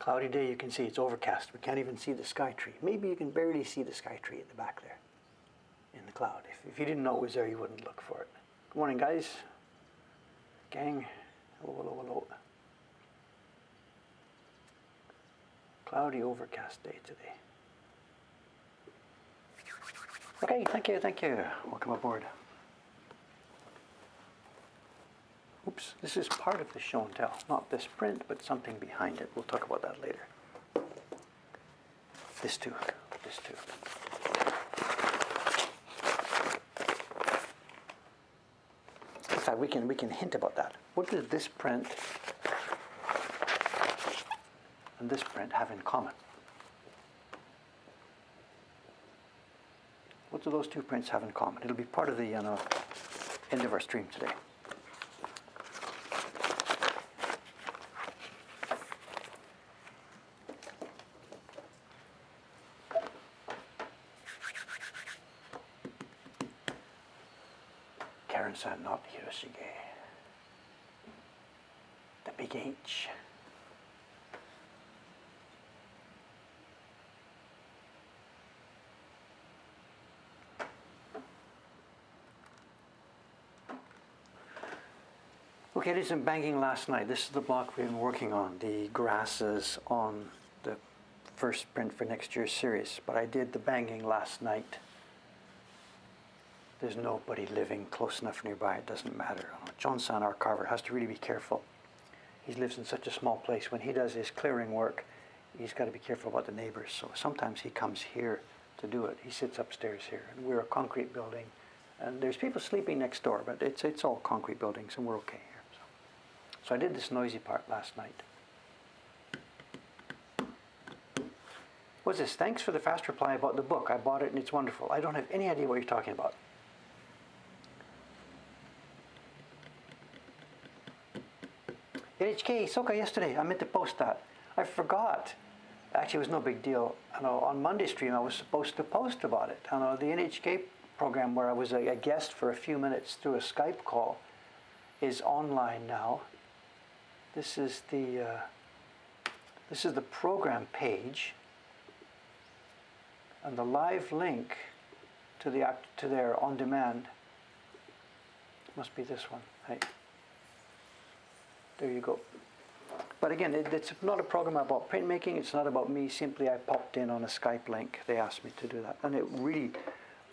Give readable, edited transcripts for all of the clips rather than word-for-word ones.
Cloudy day, you can see it's overcast. We can't even see the sky tree. Maybe you can barely see the sky tree at the back there in the cloud. If you didn't know it was there, you wouldn't look for it. Good morning, guys. Gang. Hello, hello, hello. Cloudy, overcast day today. Okay, thank you, thank you. Welcome aboard. Oops, this is part of the show and tell. Not this print, but something behind it. We'll talk about that later. This too, this too. In fact, we can hint about that. What does this print and this print have in common? What do those two prints have in common? It'll be part of the end of our stream today. Karen-san, not Hiroshige. The big H. Okay, I did some banging last night. This is the block we've been working on, the grasses on the first print for next year's series. But I did the banging last night. There's nobody living close enough nearby, it doesn't matter. John-san, our carver, has to really be careful. He lives in such a small place. When he does his clearing work, he's got to be careful about the neighbors. So sometimes he comes here to do it. He sits upstairs here. And we're a concrete building. And there's people sleeping next door, but it's all concrete buildings, and we're okay here. So I did this noisy part last night. What's this? Thanks for the fast reply about the book. I bought it and it's wonderful. I don't have any idea what you're talking about. NHK, Soka yesterday. I meant to post that. I forgot. Actually, it was no big deal. On Monday stream, I was supposed to post about it. The NHK program where I was a guest for a few minutes through a Skype call is online now. This is the program page, and the live link to their on demand must be this one. Hey, there you go. But again, it's not a program about printmaking. It's not about me. Simply, I popped in on a Skype link. They asked me to do that, and it really,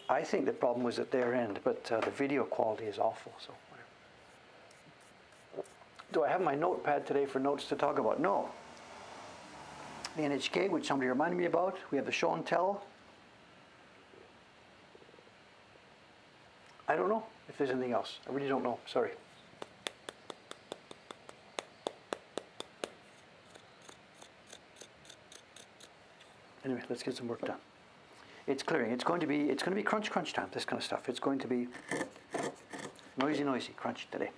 I think the problem was at their end, but the video quality is awful. So. Do I have my notepad today for notes to talk about? No. The NHK, which somebody reminded me about. We have the show and tell. I don't know if there's anything else. I really don't know. Sorry. Anyway, let's get some work done. It's clearing. It's going to be crunch time. This kind of stuff. It's going to be noisy crunch today.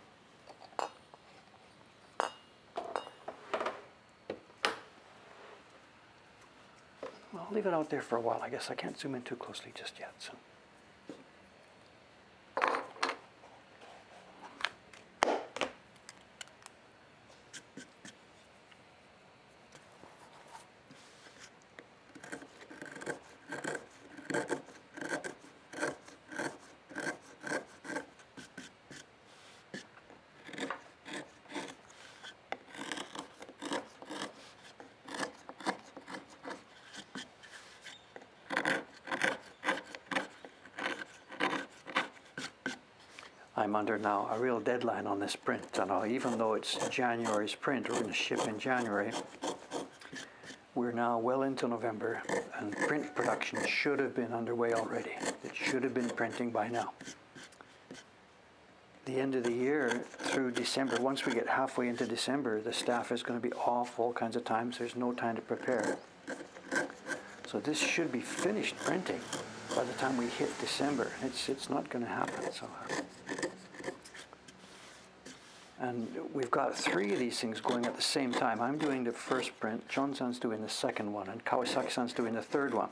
I'll leave it out there for a while. I guess I can't zoom in too closely just yet. So. I'm under now a real deadline on this print. Even though it's January's print, we're going to ship in January. We're now well into November, and print production should have been underway already. It should have been printing by now. The end of the year through December, once we get halfway into December, the staff is going to be off all kinds of times. There's no time to prepare. So this should be finished printing by the time we hit December. It's not going to happen. So. And we've got 3 of these things going at the same time. I'm doing the first print, John-san's doing the second one, and Kawasaki-san's doing the third one.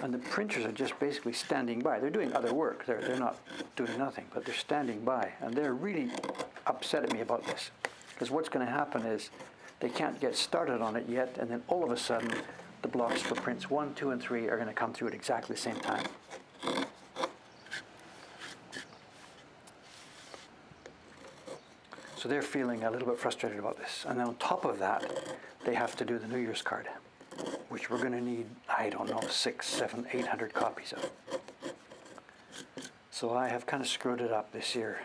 And the printers are just basically standing by. They're doing other work. They're not doing nothing, but they're standing by. And they're really upset at me about this. Because what's going to happen is They can't get started on it yet, and then all of a sudden, the blocks for prints 1, 2, and 3 are going to come through at exactly the same time. So they're feeling a little bit frustrated about this. And then on top of that, they have to do the New Year's card, which we're going to need, I don't know, 600, 700, 800 copies of. So I have kind of screwed it up this year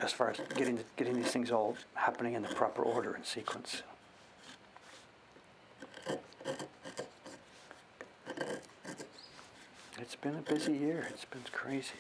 as far as getting these things all happening in the proper order and sequence. It's been a busy year. It's been crazy.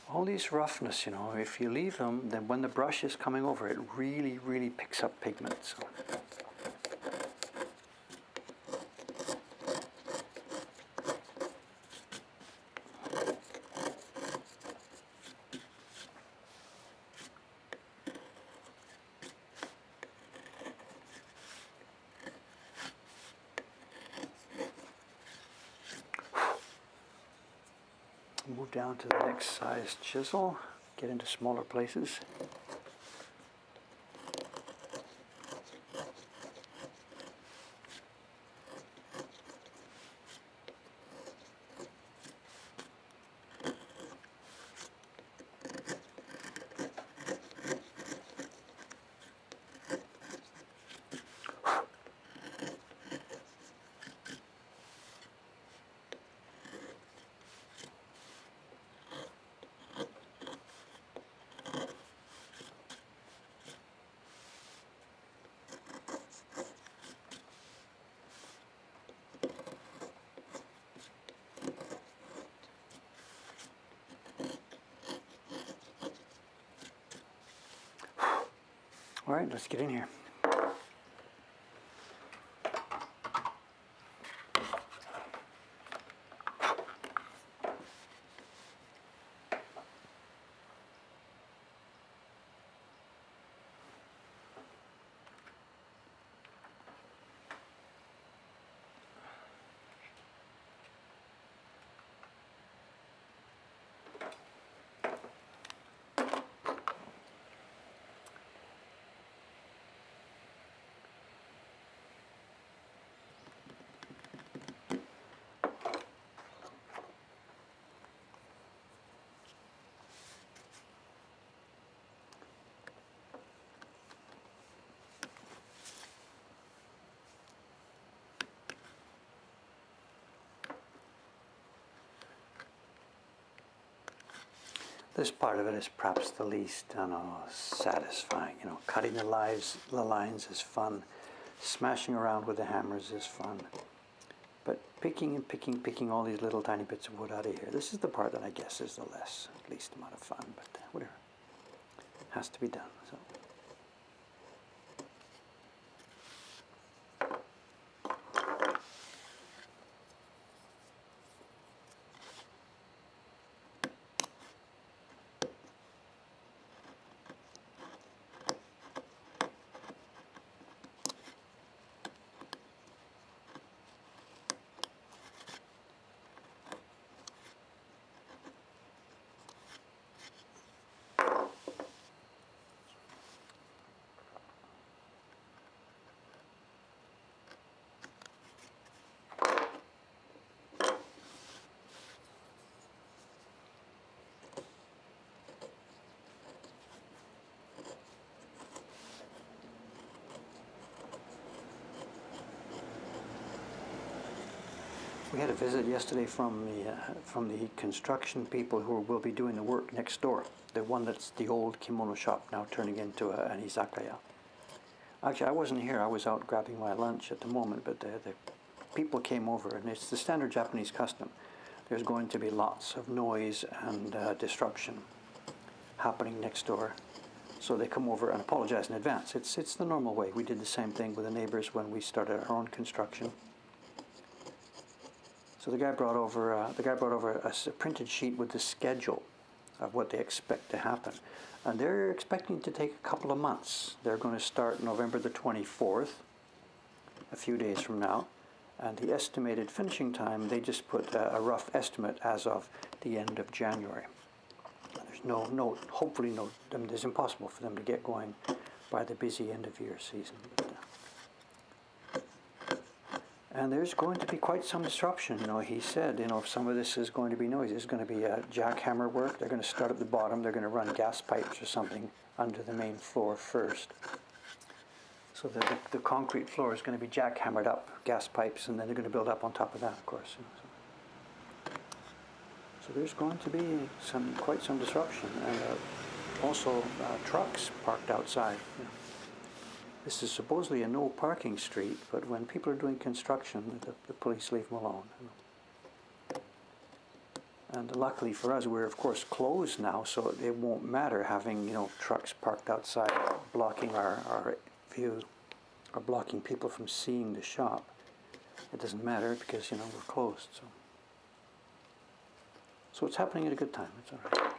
All these roughness, you know, if you leave them, then when the brush is coming over, it really, really picks up pigment. So. Move down to the next size chisel, get into smaller places. All right, let's get in here. This part of it is perhaps the least, I don't know, satisfying. You know, cutting the lines is fun. Smashing around with the hammers is fun. But picking all these little tiny bits of wood out of here, this is the part that I guess is the least amount of fun, but whatever. Has to be done, so. We had a visit yesterday from the construction people who will be doing the work next door. The one that's the old kimono shop now turning into an izakaya. Actually, I wasn't here. I was out grabbing my lunch at the moment, but the people came over, and it's the standard Japanese custom. There's going to be lots of noise and disruption happening next door. So they come over and apologize in advance. It's the normal way. We did the same thing with the neighbors when we started our own construction. So the guy brought over a printed sheet with the schedule of what they expect to happen. And they're expecting to take a couple of months. They're going to start November the 24th, a few days from now. And the estimated finishing time, they just put a rough estimate as of the end of January. There's hopefully I mean, it's impossible for them to get going by the busy end of year season. And there's going to be quite some disruption. He said, some of this is going to be noisy. There's going to be jackhammer work. They're going to start at the bottom. They're going to run gas pipes or something under the main floor first. So the concrete floor is going to be jackhammered up, gas pipes, and then they're going to build up on top of that, of course. So there's going to be quite some disruption, and also trucks parked outside. This is supposedly a no parking street, but when people are doing construction, the police leave them alone. And luckily for us, we're of course closed now, so it won't matter having trucks parked outside blocking our view or blocking people from seeing the shop. It doesn't matter because we're closed. So it's happening at a good time. It's all right.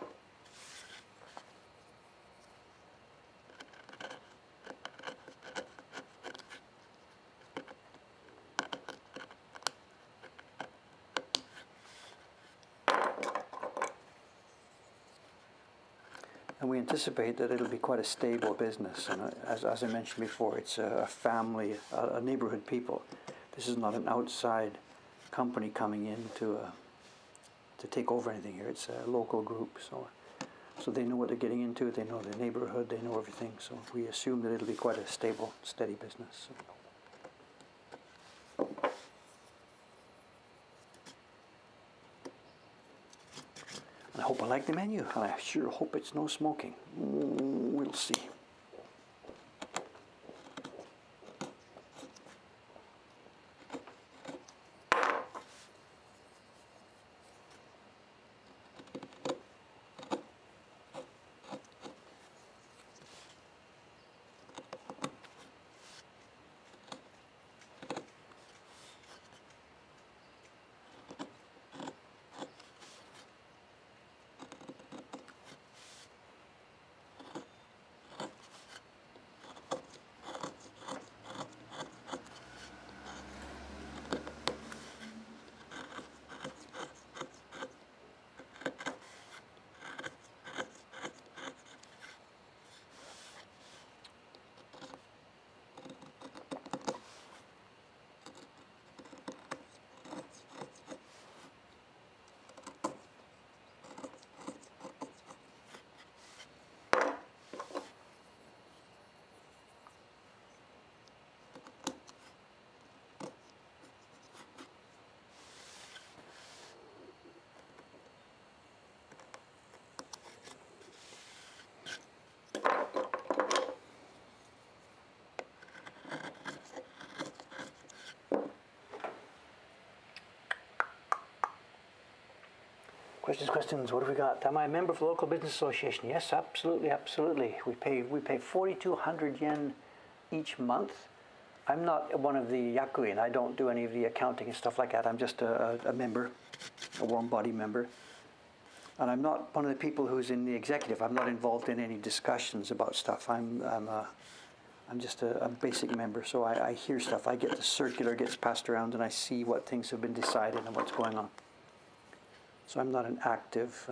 And we anticipate that it'll be quite a stable business. And as I mentioned before, it's a family, a neighborhood people. This is not an outside company coming in to take over anything here. It's a local group, so they know what they're getting into. They know the neighborhood. They know everything. So we assume that it'll be quite a stable, steady business. I hope I like the menu, and I sure hope it's no smoking. We'll see. Questions. What have we got? Am I a member of the local business association? Yes, absolutely. We pay 4,200 yen each month. I'm not one of the yakuin. I don't do any of the accounting and stuff like that. I'm just a member, a warm body member. And I'm not one of the people who's in the executive. I'm not involved in any discussions about stuff. I'm just a basic member, so I hear stuff. I get the circular gets passed around, and I see what things have been decided and what's going on. So I'm not an active,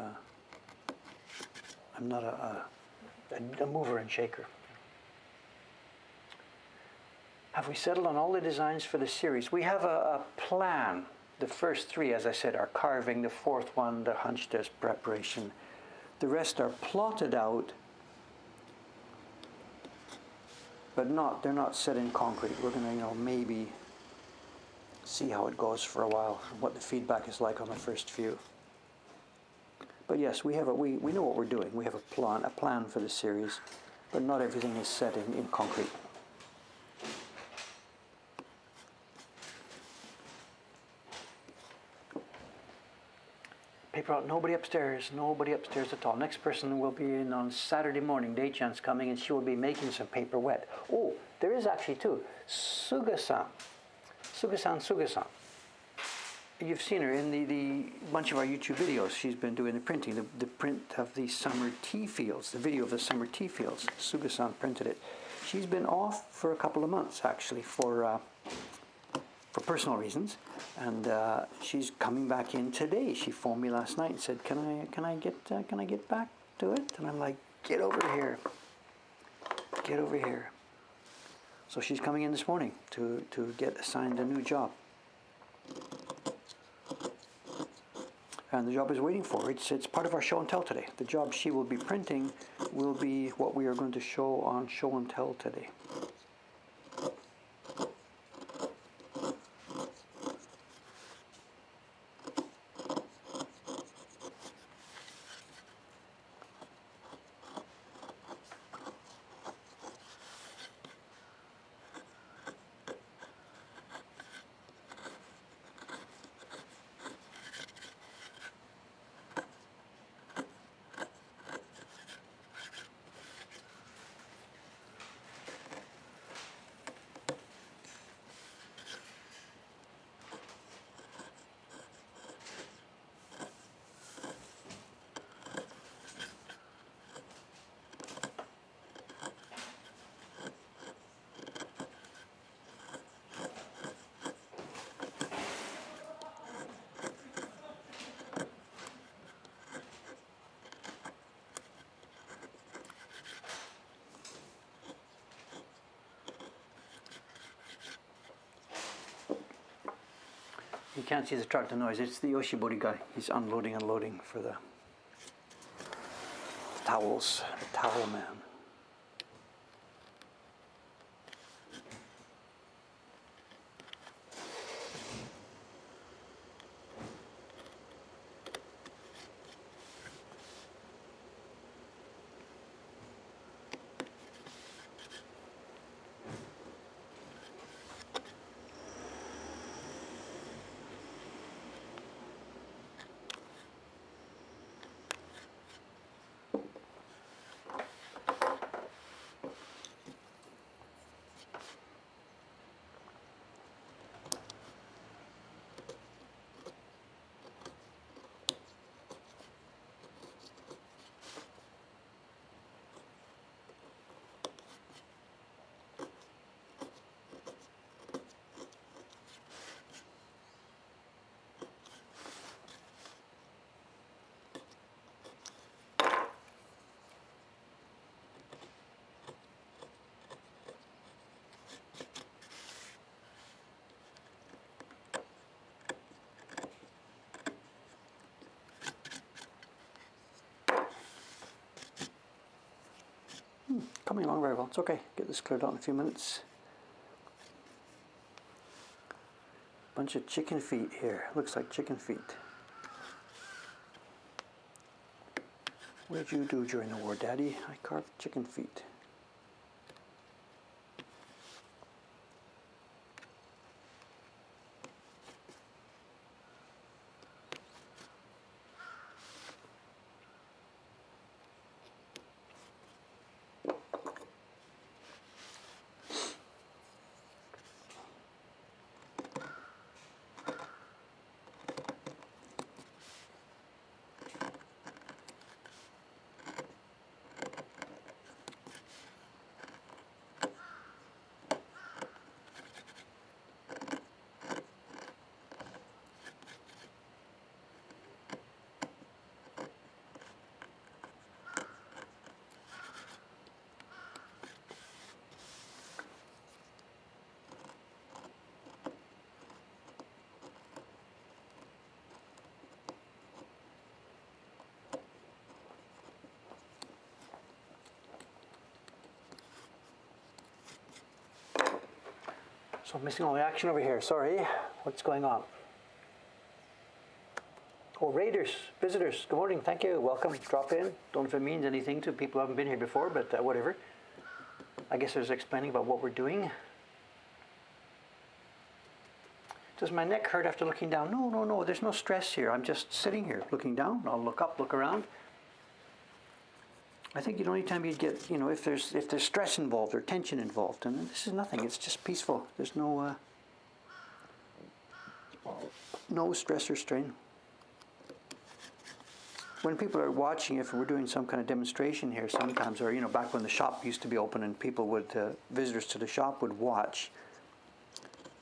I'm not a mover and shaker. Have we settled on all the designs for the series? We have a plan. The first three, as I said, are carving. The fourth one, the hunched as preparation. The rest are plotted out, but they're not set in concrete. We're going to, maybe see how it goes for a while, and what the feedback is like on the first few. But yes, we know what we're doing. We have a plan for the series, but not everything is set in concrete. Paper out, nobody upstairs at all. Next person will be in on Saturday morning. Dei-chan's coming, and she will be making some paper wet. Oh, there is actually two. Suga-san. You've seen her in the bunch of our YouTube videos. She's been doing the printing, the print of the summer tea fields, the video of the summer tea fields. Suga-san printed it. She's been off for a couple of months, actually, for personal reasons, and she's coming back in today. She phoned me last night and said, "Can I get back to it?" And I'm like, "Get over here, get over here." So she's coming in this morning to get assigned a new job, and the job is waiting for her. It's part of our show and tell today. The job she will be printing will be what we are going to show on show and tell today. You can't see the tractor noise. It's the Yoshibori guy. He's unloading and loading for the towels. The towel man. Coming along very well. It's okay. Get this cleared out in a few minutes. Bunch of chicken feet here. Looks like chicken feet. What did you do during the war, Daddy? I carved chicken feet. So I'm missing all the action over here. Sorry. What's going on? Oh, raiders, visitors, good morning. Thank you. Welcome. Drop in. Don't know if it means anything to people who haven't been here before, but whatever. I guess there's explaining about what we're doing. Does my neck hurt after looking down? No, no, no. There's no stress here. I'm just sitting here looking down. I'll look up, look around. I think the only time you'd get, if there's stress involved or tension involved, and this is nothing. It's just peaceful. There's no stress or strain. When people are watching, if we're doing some kind of demonstration here, sometimes, or back when the shop used to be open and people would, visitors to the shop would watch.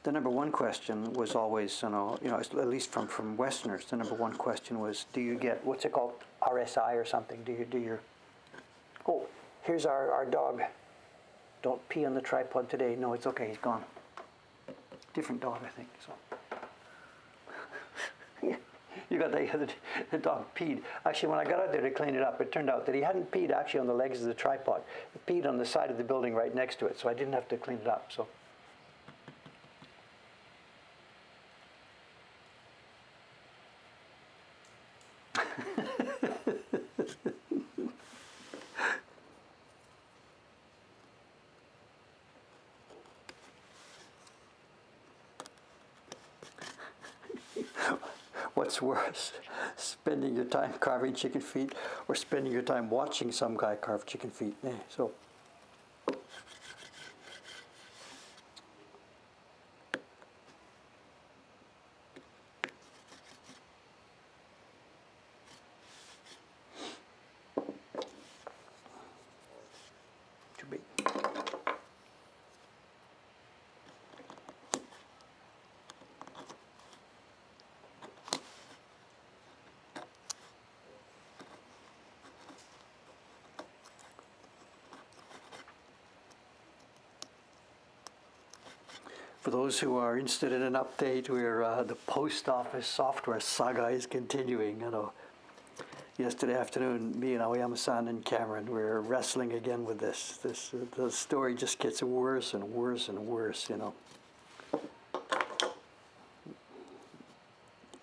The number one question was always, at least from Westerners, the number one question was, do you get, what's it called, RSI or something? Oh, here's our dog. Don't pee on the tripod today. No, it's okay, he's gone. Different dog, I think, so. You got the dog peed. Actually, when I got out there to clean it up, it turned out that he hadn't peed actually on the legs of the tripod. He peed on the side of the building right next to it, so I didn't have to clean it up, so. What's worse, spending your time carving chicken feet or spending your time watching some guy carve chicken feet? So. Too big. For those who are interested in an update, where the post office software saga is continuing. Yesterday afternoon, me and Aoyama-san and Cameron were wrestling again with this. The story just gets worse and worse and worse.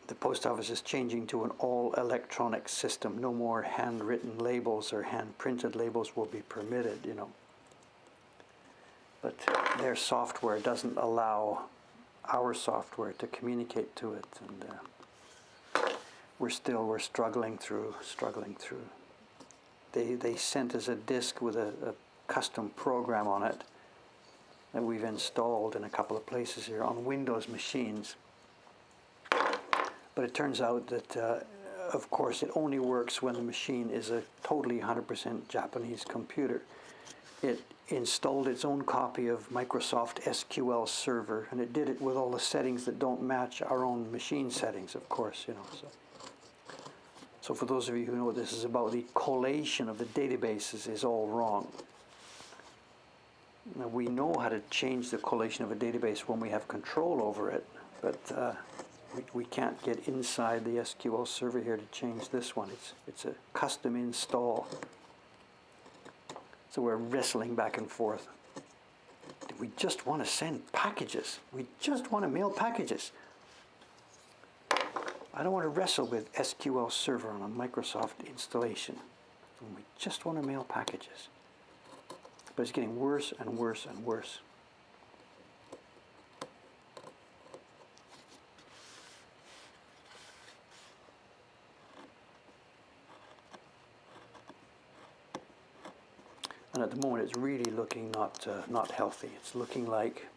The post office is changing to an all-electronic system. No more handwritten labels or hand-printed labels will be permitted. But their software doesn't allow our software to communicate to it, and we're struggling through. They sent us a disk with a custom program on it that we've installed in a couple of places here on Windows machines. But it turns out that, of course, it only works when the machine is a totally 100% Japanese computer. It installed its own copy of Microsoft SQL Server, and it did it with all the settings that don't match our own machine settings, of course, So for those of you who know what this is about, the collation of the databases is all wrong. Now, we know how to change the collation of a database when we have control over it, but we can't get inside the SQL Server here to change this one. It's a custom install. So we're wrestling back and forth. We just want to send packages. We just want to mail packages. I don't want to wrestle with SQL Server on a Microsoft installation. We just want to mail packages. But it's getting worse and worse and worse. And at the moment, it's really looking not healthy. It's looking like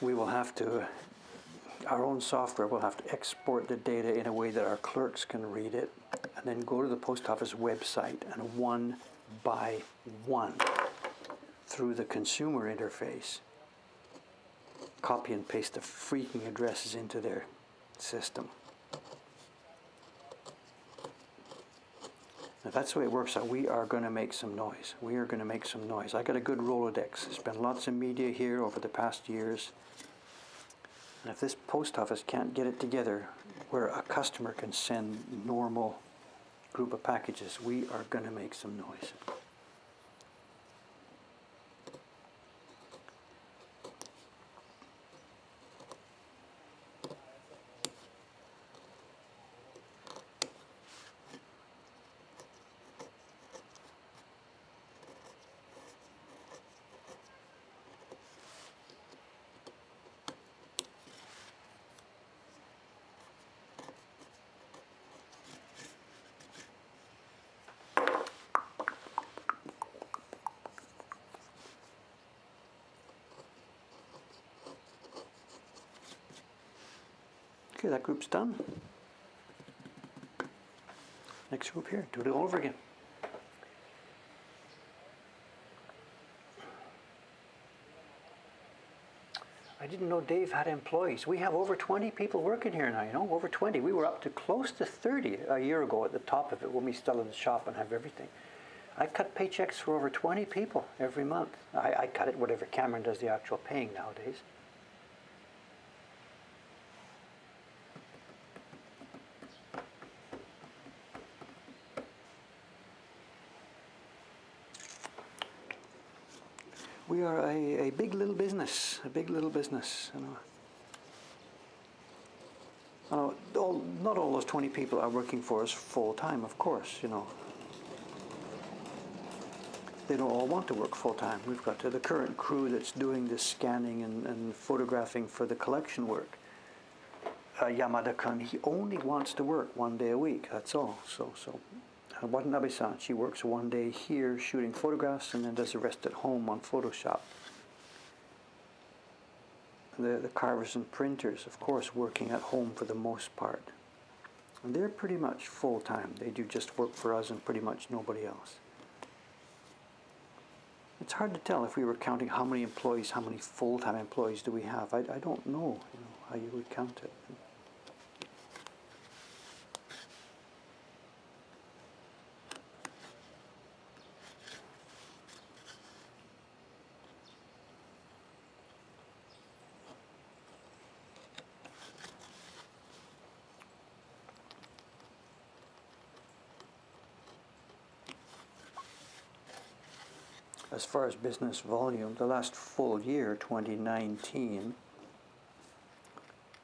we will have to, our own software will have to export the data in a way that our clerks can read it, and then go to the post office website and one by one, through the consumer interface, copy and paste the freaking addresses into their system. If that's the way it works out, we are going to make some noise. We are going to make some noise. I got a good Rolodex. There's been lots of media here over the past years. And if this post office can't get it together where a customer can send normal group of packages, we are going to make some noise. Okay, that group's done. Next group here, do it all over again. I didn't know Dave had employees. We have over 20 people working here now, you know, over 20. We were up to close to 30 a year ago at the top of it when we still in the shop and have everything. I cut paychecks for over 20 people every month. I cut it, whatever. Cameron does the actual paying nowadays. We are a big little business, you know. Not all those 20 people are working for us full time, of course, you know. They don't all want to work full time. We've got the current crew that's doing the scanning and photographing for the collection work. Yamada-kun, he only wants to work 1 day a week, that's all. So Watanabe-san, she works 1 day here shooting photographs and then does the rest at home on Photoshop. The carvers and printers, of course, working at home for the most part. And they're pretty much full-time. They do just work for us and pretty much nobody else. It's hard to tell if we were counting how many employees, how many full-time employees do we have. I don't know, how you would count it. As far as business volume, the last full year, 2019,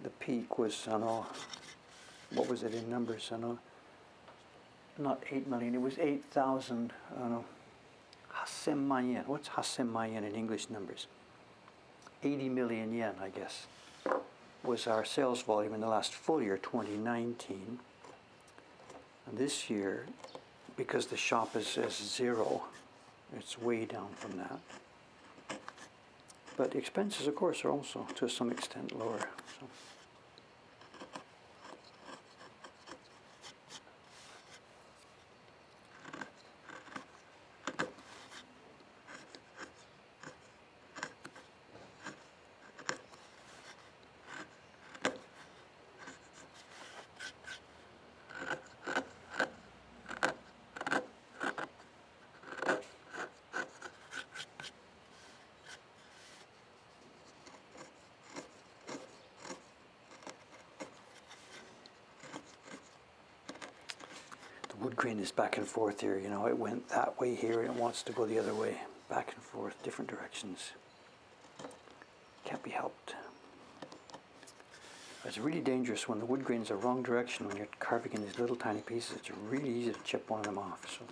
the peak was, what was it in numbers? Not 8 million, it was 8,000, Hasen yen. What's Hasen yen in English numbers? 80 million yen, I guess, was our sales volume in the last full year, 2019. And this year, because the shop is zero, it's way down from that. But the expenses, of course, are also to some extent lower. So. Wood grain is back and forth here, it went that way here and it wants to go the other way. Back and forth, different directions. Can't be helped. It's really dangerous when the wood grain is the wrong direction when you're carving in these little tiny pieces. It's really easy to chip one of them off. So.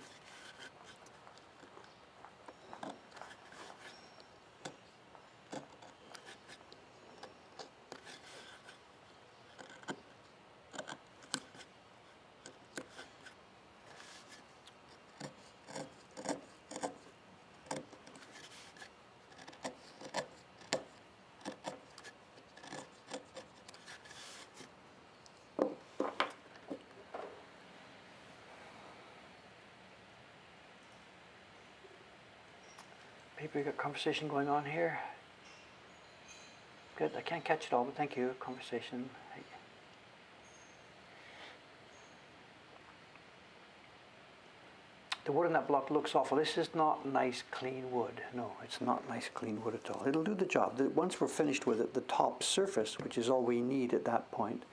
People, you got conversation going on here. Good, I can't catch it all, but thank you. Conversation. The wood on that block looks awful. This is not nice, clean wood. No, it's not nice, clean wood at all. It'll do the job. Once we're finished with it, the top surface, which is all we need at that point,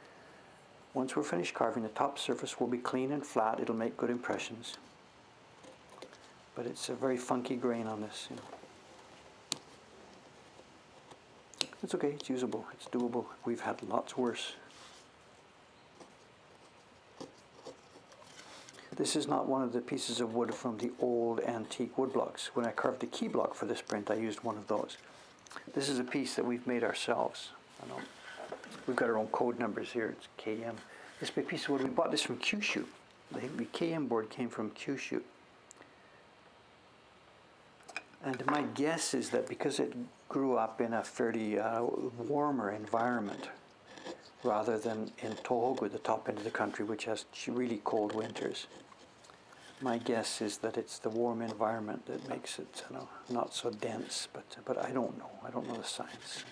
once we're finished carving, the top surface will be clean and flat. It'll make good impressions. But it's a very funky grain on this. It's okay, it's usable, it's doable. We've had lots worse. This is not one of the pieces of wood from the old antique wood blocks. When I carved the key block for this print, I used one of those. This is a piece that we've made ourselves. We've got our own code numbers here, it's KM. This is a piece of wood, we bought this from Kyushu. The KM board came from Kyushu. And my guess is that because it grew up in a fairly warmer environment, rather than in Tohoku, the top end of the country, which has really cold winters. My guess is that it's the warm environment that makes it, not so dense, but I don't know. I don't know the science.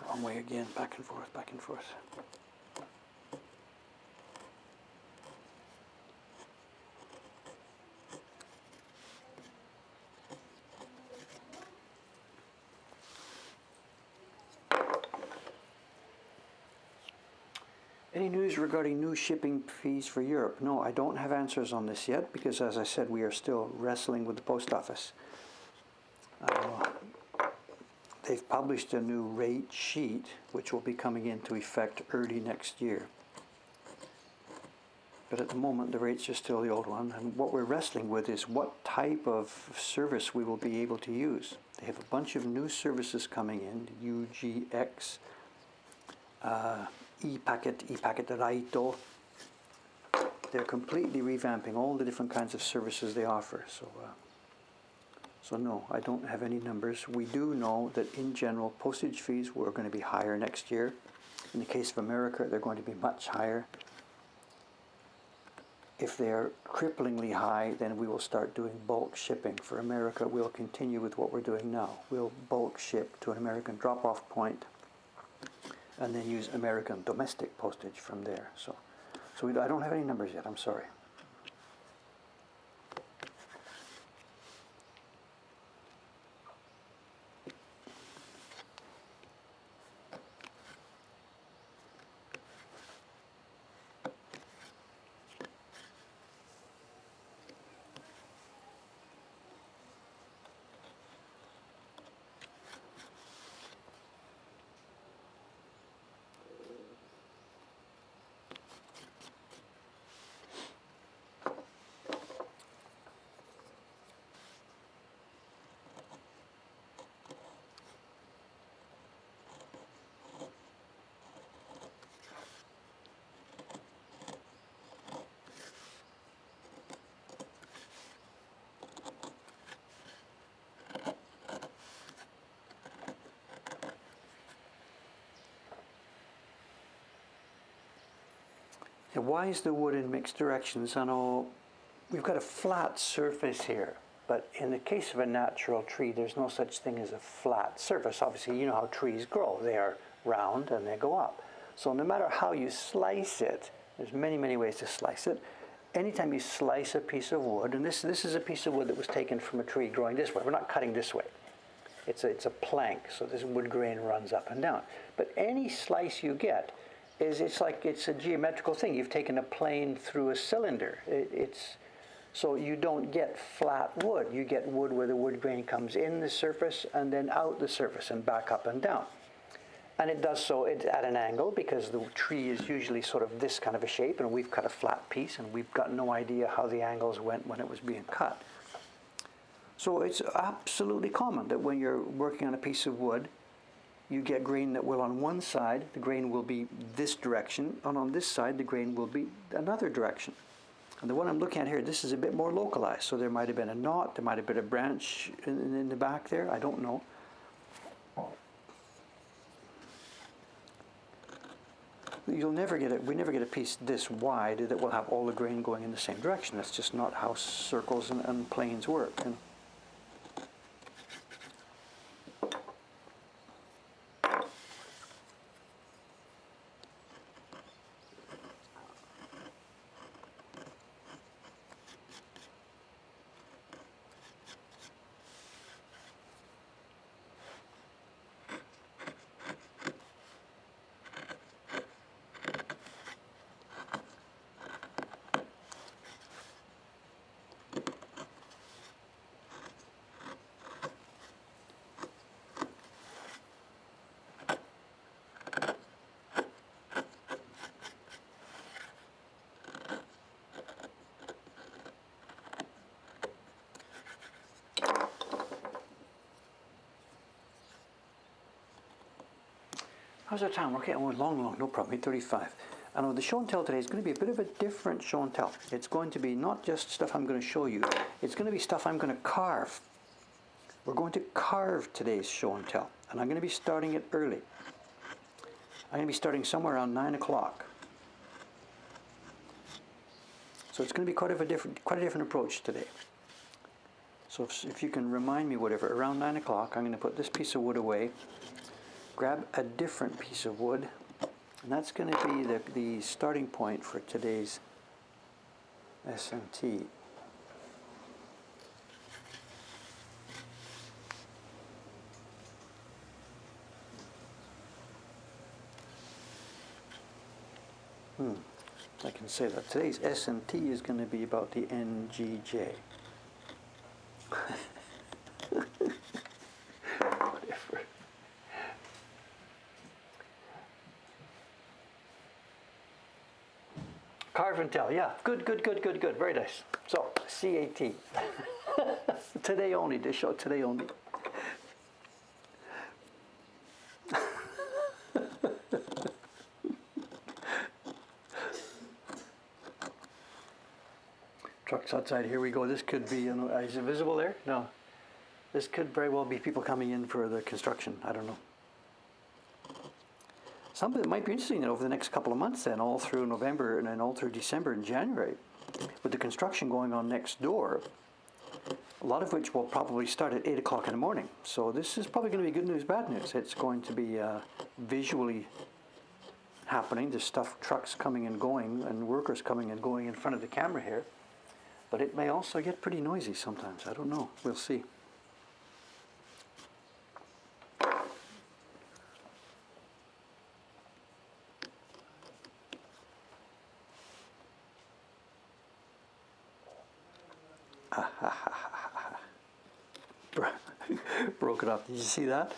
Wrong way again, back and forth, back and forth. Any news regarding new shipping fees for Europe? No, I don't have answers on this yet because, as I said, we are still wrestling with the post office. They've published a new rate sheet which will be coming into effect early next year. But at the moment the rates are still the old one, and what we're wrestling with is what type of service we will be able to use. They have a bunch of new services coming in, UGX, e-packet Raito. They're completely revamping all the different kinds of services they offer. So no, I don't have any numbers. We do know that in general postage fees were going to be higher next year. In the case of America, they're going to be much higher. If they're cripplingly high, then we will start doing bulk shipping. For America, we'll continue with what we're doing now. We'll bulk ship to an American drop-off point and then use American domestic postage from there. So I don't have any numbers yet, I'm sorry. Now, why is the wood in mixed directions? I know we've got a flat surface here, but in the case of a natural tree, there's no such thing as a flat surface. Obviously, you know how trees grow. They are round and they go up. So no matter how you slice it, there's many, many ways to slice it. Anytime you slice a piece of wood, and this is a piece of wood that was taken from a tree growing this way. We're not cutting this way. It's a plank, so this wood grain runs up and down. But any slice you get, it's a geometrical thing. You've taken a plane through a cylinder. So you don't get flat wood. You get wood where the wood grain comes in the surface and then out the surface and back up and down. And it does so at an angle because the tree is usually sort of this kind of a shape, and we've cut a flat piece and we've got no idea how the angles went when it was being cut. So it's absolutely common that when you're working on a piece of wood, you get grain that will, on one side, the grain will be this direction, and on this side, the grain will be another direction. And the one I'm looking at here, this is a bit more localized. So there might have been a knot, there might have been a branch in the back there, I don't know. We never get a piece this wide that will have all the grain going in the same direction. That's just not how circles and planes work. You know? How's our time? Okay, oh, long, no problem, 8:35. I know the show and tell today is going to be a bit of a different show and tell. It's going to be not just stuff I'm going to show you, it's going to be stuff I'm going to carve. We're going to carve today's show and tell, and I'm going to be starting it early. I'm going to be starting somewhere around 9 o'clock. So it's going to be quite a different approach today. So if you can remind me, whatever, around 9 o'clock, I'm going to put this piece of wood away, grab a different piece of wood, and that's going to be the starting point for today's S&T. I can say that today's S&T is going to be about the NGJ. Whatever. Carve and tell, yeah, good, very nice. So, CAT. Today only, this show, today only. Trucks outside, here we go. This could be, is it visible there? No. This could very well be people coming in for the construction. I don't know. Something that might be interesting over the next couple of months then, all through November and then all through December and January, with the construction going on next door, a lot of which will probably start at 8 o'clock in the morning. So this is probably going to be good news, bad news. It's going to be visually happening. There's trucks coming and going and workers coming and going in front of the camera here. But it may also get pretty noisy sometimes. I don't know. We'll see. Broke it up. Did you see that?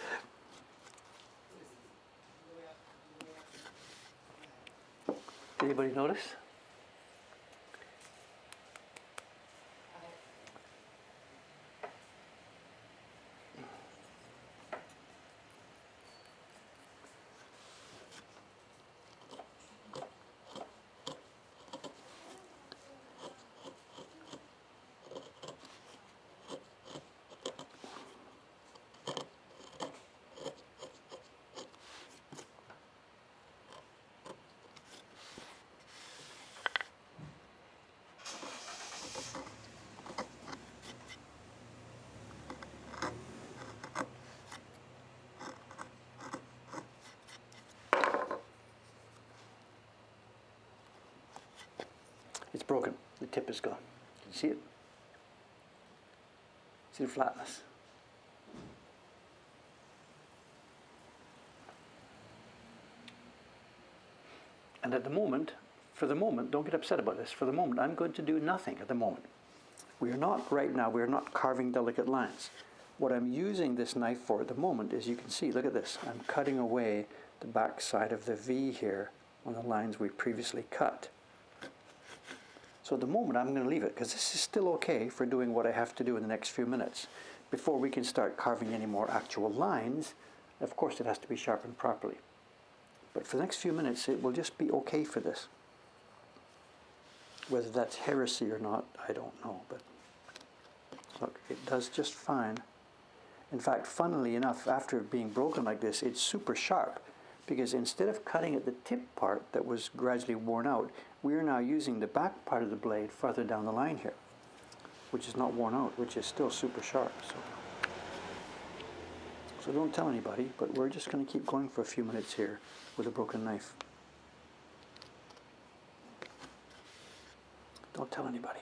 Did anybody notice? It's broken. The tip is gone. Can you see it? See the flatness? And at the moment, for the moment, don't get upset about this. For the moment, I'm going to do nothing at the moment. We are not, right now, we are not carving delicate lines. What I'm using this knife for at the moment is, you can see, look at this. I'm cutting away the back side of the V here on the lines we previously cut. So at the moment I'm going to leave it, because this is still okay for doing what I have to do in the next few minutes. Before we can start carving any more actual lines, of course it has to be sharpened properly. But for the next few minutes it will just be okay for this. Whether that's heresy or not, I don't know, but look, it does just fine. In fact, funnily enough, after being broken like this, it's super sharp, because instead of cutting at the tip part that was gradually worn out, we are now using the back part of the blade further down the line here, which is not worn out, which is still super sharp. So don't tell anybody, but we're just going to keep going for a few minutes here with a broken knife. Don't tell anybody.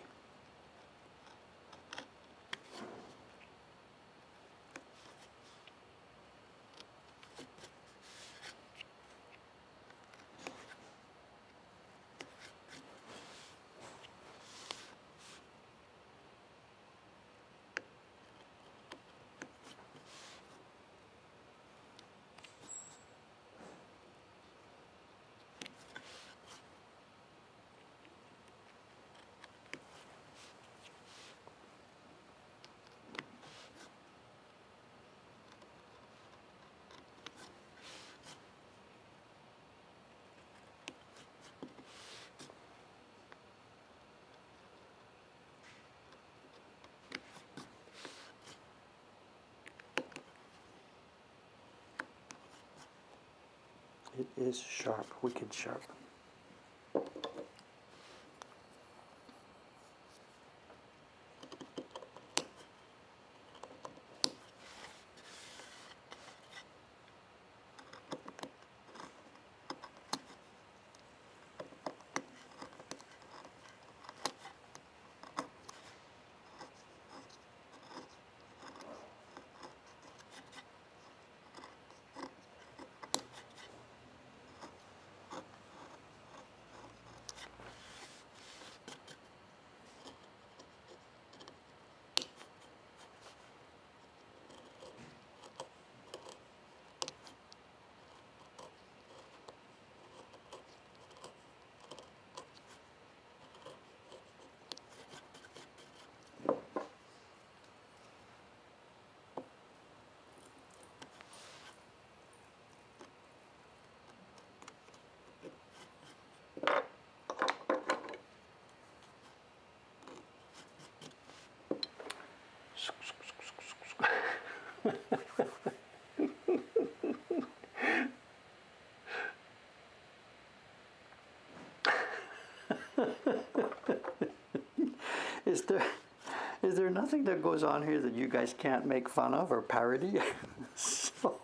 It is sharp, wicked sharp. Is there nothing that goes on here that you guys can't make fun of or parody? So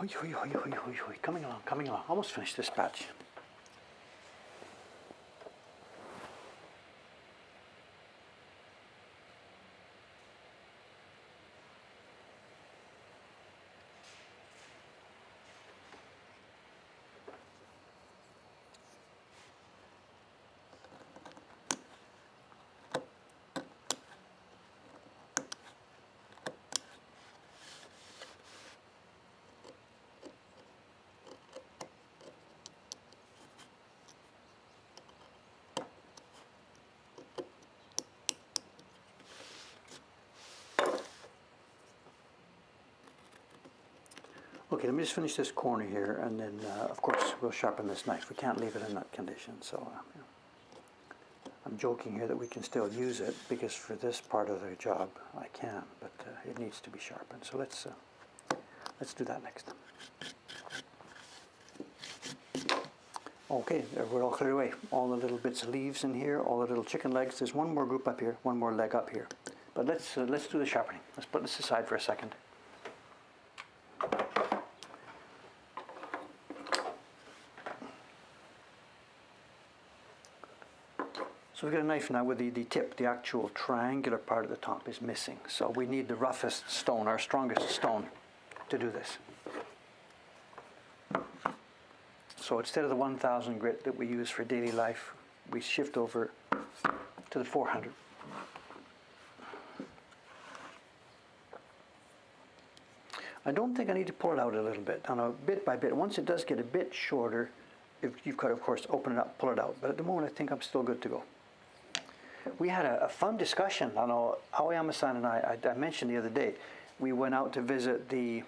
Coming along, coming along. Almost finished this batch. Okay, let me just finish this corner here, and then, of course, we'll sharpen this knife. We can't leave it in that condition, so I'm joking here that we can still use it, because for this part of the job, I can, but it needs to be sharpened. So let's do that next. Okay, we're all cleared away. All the little bits of leaves in here, all the little chicken legs. There's one more group up here, one more leg up here. But let's do the sharpening. Let's put this aside for a second. So we've got a knife now with the tip, the actual triangular part at the top is missing. So we need the roughest stone, our strongest stone, to do this. So instead of the 1000 grit that we use for daily life, we shift over to the 400. I don't think I need to pull it out a little bit. I know, bit by bit. Once it does get a bit shorter, if you've got to, of course, open it up, pull it out. But at the moment, I think I'm still good to go. We had a fun discussion. I know Aoyama-san and I mentioned the other day, we went out to visit the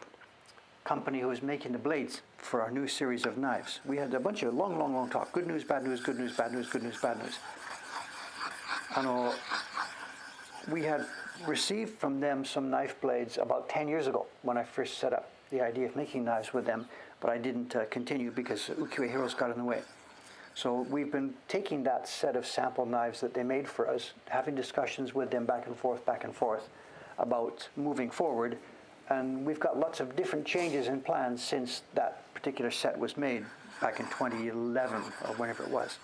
company who was making the blades for our new series of knives. We had a bunch of long talk. Good news, bad news, good news, bad news, good news, bad news. I know we had received from them some knife blades about 10 years ago when I first set up the idea of making knives with them, but I didn't continue because Ukiyo Heroes got in the way. So we've been taking that set of sample knives that they made for us, having discussions with them back and forth about moving forward. And we've got lots of different changes and plans since that particular set was made back in 2011 or whenever it was.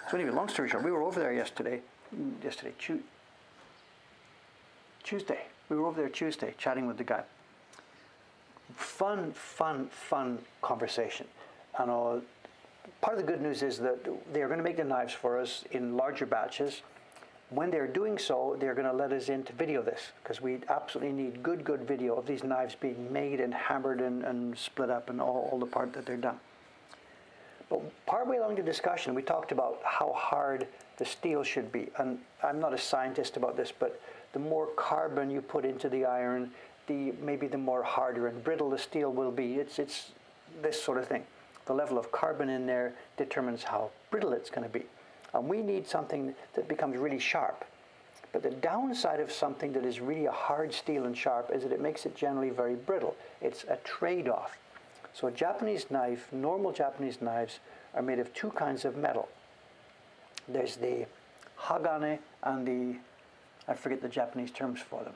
So anyway, long story short, we were over there Tuesday. We were over there Tuesday chatting with the guy. Fun conversation. And part of the good news is that they're going to make the knives for us in larger batches. When they're doing so, they're going to let us in to video this, because we absolutely need good video of these knives being made and hammered and split up and all the part that they're done. But partway along the discussion, we talked about how hard the steel should be. And I'm not a scientist about this, but the more carbon you put into the iron, maybe the more harder and brittle the steel will be. It's this sort of thing. The level of carbon in there determines how brittle it's going to be. And we need something that becomes really sharp. But the downside of something that is really a hard steel and sharp is that it makes it generally very brittle. It's a trade-off. So a Japanese knife, normal Japanese knives, are made of two kinds of metal. There's the hagane and I forget the Japanese terms for them.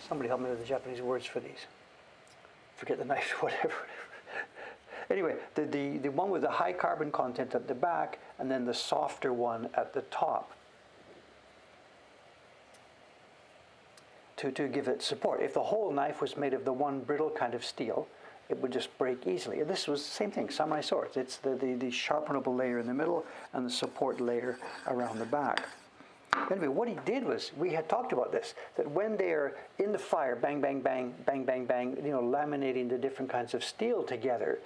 Somebody help me with the Japanese words for these. Forget the knife, whatever. Anyway, the one with the high carbon content at the back, and then the softer one at the top, to give it support. If the whole knife was made of the one brittle kind of steel, it would just break easily. And this was the same thing, samurai swords. It's the sharpenable layer in the middle and the support layer around the back. Anyway, what he did was, we had talked about this, that when they're in the fire, bang, bang, bang, bang, bang, bang, laminating the different kinds of steel together,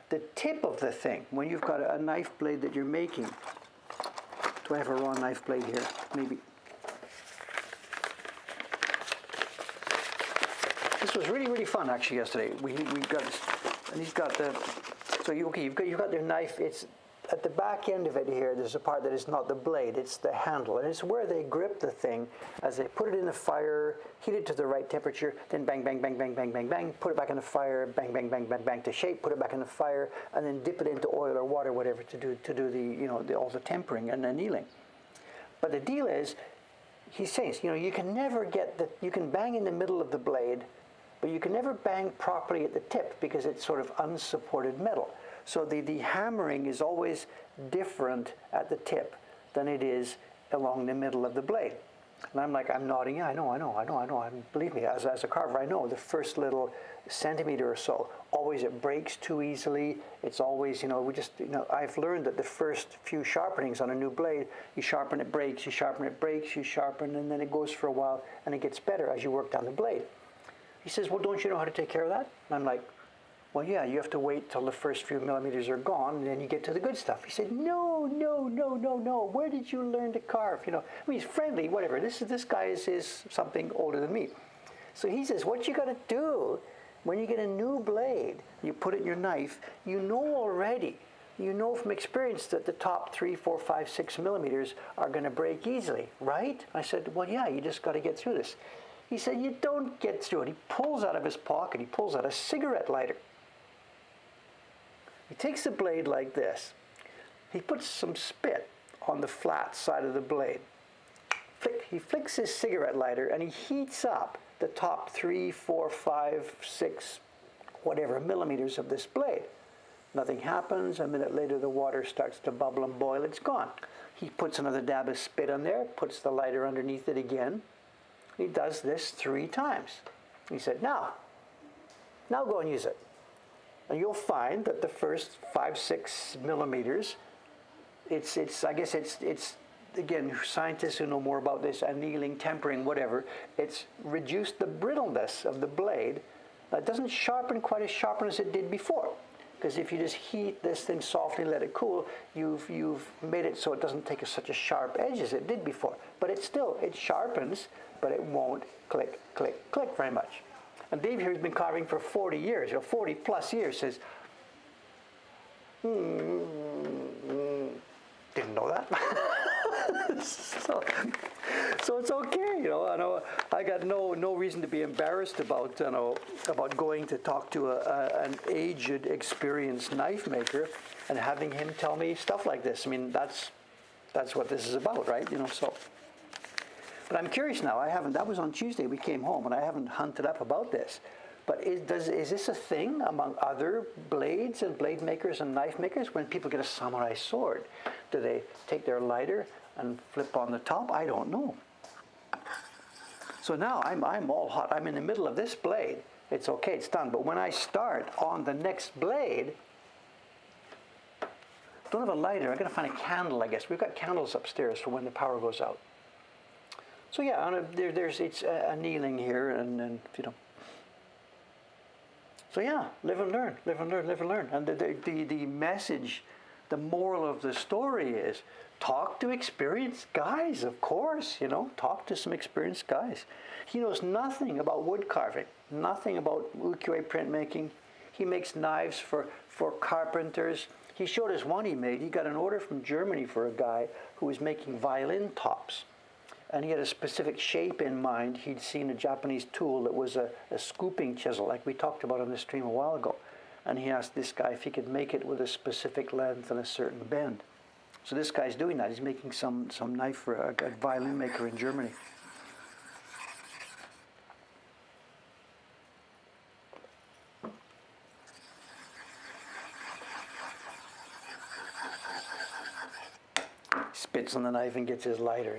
the tip of the thing, when you've got a knife blade that you're making, do I have a raw knife blade here? Maybe. This was really fun actually yesterday. We got, and he's got the, so you've got your knife. It's at the back end of it here. There's a part that is not the blade; it's the handle, and it's where they grip the thing as they put it in the fire, heat it to the right temperature, then bang, bang, bang, bang, bang, bang, bang, put it back in the fire, bang, bang, bang, bang, bang to shape, put it back in the fire, and then dip it into oil or water, whatever, to do the all the tempering and annealing. But the deal is, he says, you can never you can bang in the middle of the blade, but you can never bang properly at the tip because it's sort of unsupported metal. So the hammering is always different at the tip than it is along the middle of the blade. And I'm nodding, yeah, I know. Believe me, as a carver, I know the first little centimeter or so, always it breaks too easily. It's always, I've learned that the first few sharpenings on a new blade, you sharpen, it breaks, you sharpen, it breaks, you sharpen, and then it goes for a while, and it gets better as you work down the blade. He says, well, don't you know how to take care of that? And I'm like, well, yeah, you have to wait till the first few millimeters are gone, and then you get to the good stuff. He said, no. Where did you learn to carve? He's friendly, whatever. This guy is something older than me. So he says, what you got to do when you get a new blade, you put it in your knife, you know from experience that the top 3, 4, 5, 6 millimeters are going to break easily, right? I said, well, yeah, you just got to get through this. He said, you don't get through it. He pulls out of his pocket, he pulls out a cigarette lighter. He takes the blade like this. He puts some spit on the flat side of the blade. He flicks his cigarette lighter and he heats up the top 3, 4, 5, 6, whatever millimeters of this blade. Nothing happens. A minute later, the water starts to bubble and boil. It's gone. He puts another dab of spit on there, puts the lighter underneath it again. He does this 3 times. He said, now go and use it. And you'll find that the first 5, 6 millimeters, I guess it's again, scientists who know more about this, annealing, tempering, whatever, it's reduced the brittleness of the blade. Now, it doesn't sharpen quite as sharp as it did before. Because if you just heat this thing softly, let it cool, you've made it so it doesn't take such a sharp edge as it did before. But it sharpens, but it won't click, click, click very much. And Dave here has been carving for 40 years, 40 plus years, says, didn't know that. so it's okay, I know I got no reason to be embarrassed about going to talk to an aged, experienced knife maker and having him tell me stuff like this. I mean, that's what this is about, right? So. But I'm curious now. That was on Tuesday. We came home, and I haven't hunted up about this. But is this a thing among other blades and blade makers and knife makers? When people get a samurai sword, do they take their lighter and flip on the top? I don't know. So now I'm all hot. I'm in the middle of this blade. It's okay. It's done. But when I start on the next blade, don't have a lighter. I'm going to find a candle, I guess. We've got candles upstairs for when the power goes out. So yeah, it's annealing here, and So yeah, live and learn. And the message, the moral of the story is, talk to experienced guys, of course. Talk to some experienced guys. He knows nothing about wood carving, nothing about ukiyo-e printmaking. He makes knives for carpenters. He showed us one he made. He got an order from Germany for a guy who was making violin tops. And he had a specific shape in mind. He'd seen a Japanese tool that was a scooping chisel, like we talked about on the stream a while ago. And he asked this guy if he could make it with a specific length and a certain bend. So this guy's doing that. He's making some knife for a violin maker in Germany. Spits on the knife and gets his lighter,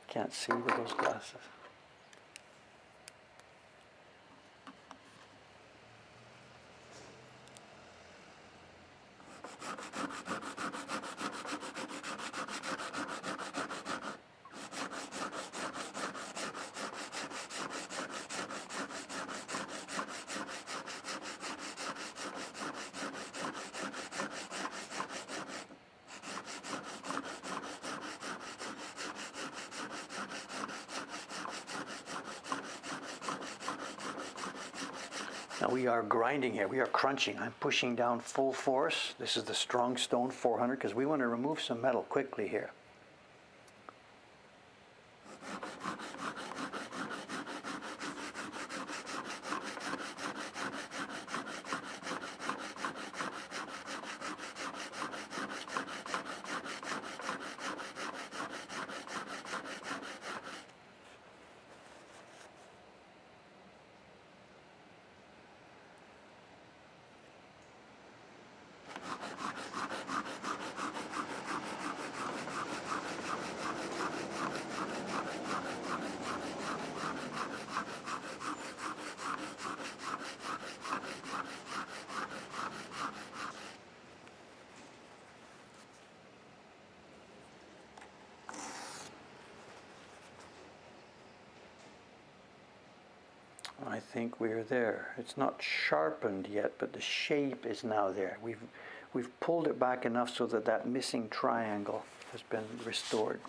Can't see with those glasses. Now we are grinding here, we are crunching. I'm pushing down full force. This is the Strong Stone 400 because we want to remove some metal quickly here. I think we're there. It's not sharpened yet, but the shape is now there. We've pulled it back enough so that that missing triangle has been restored.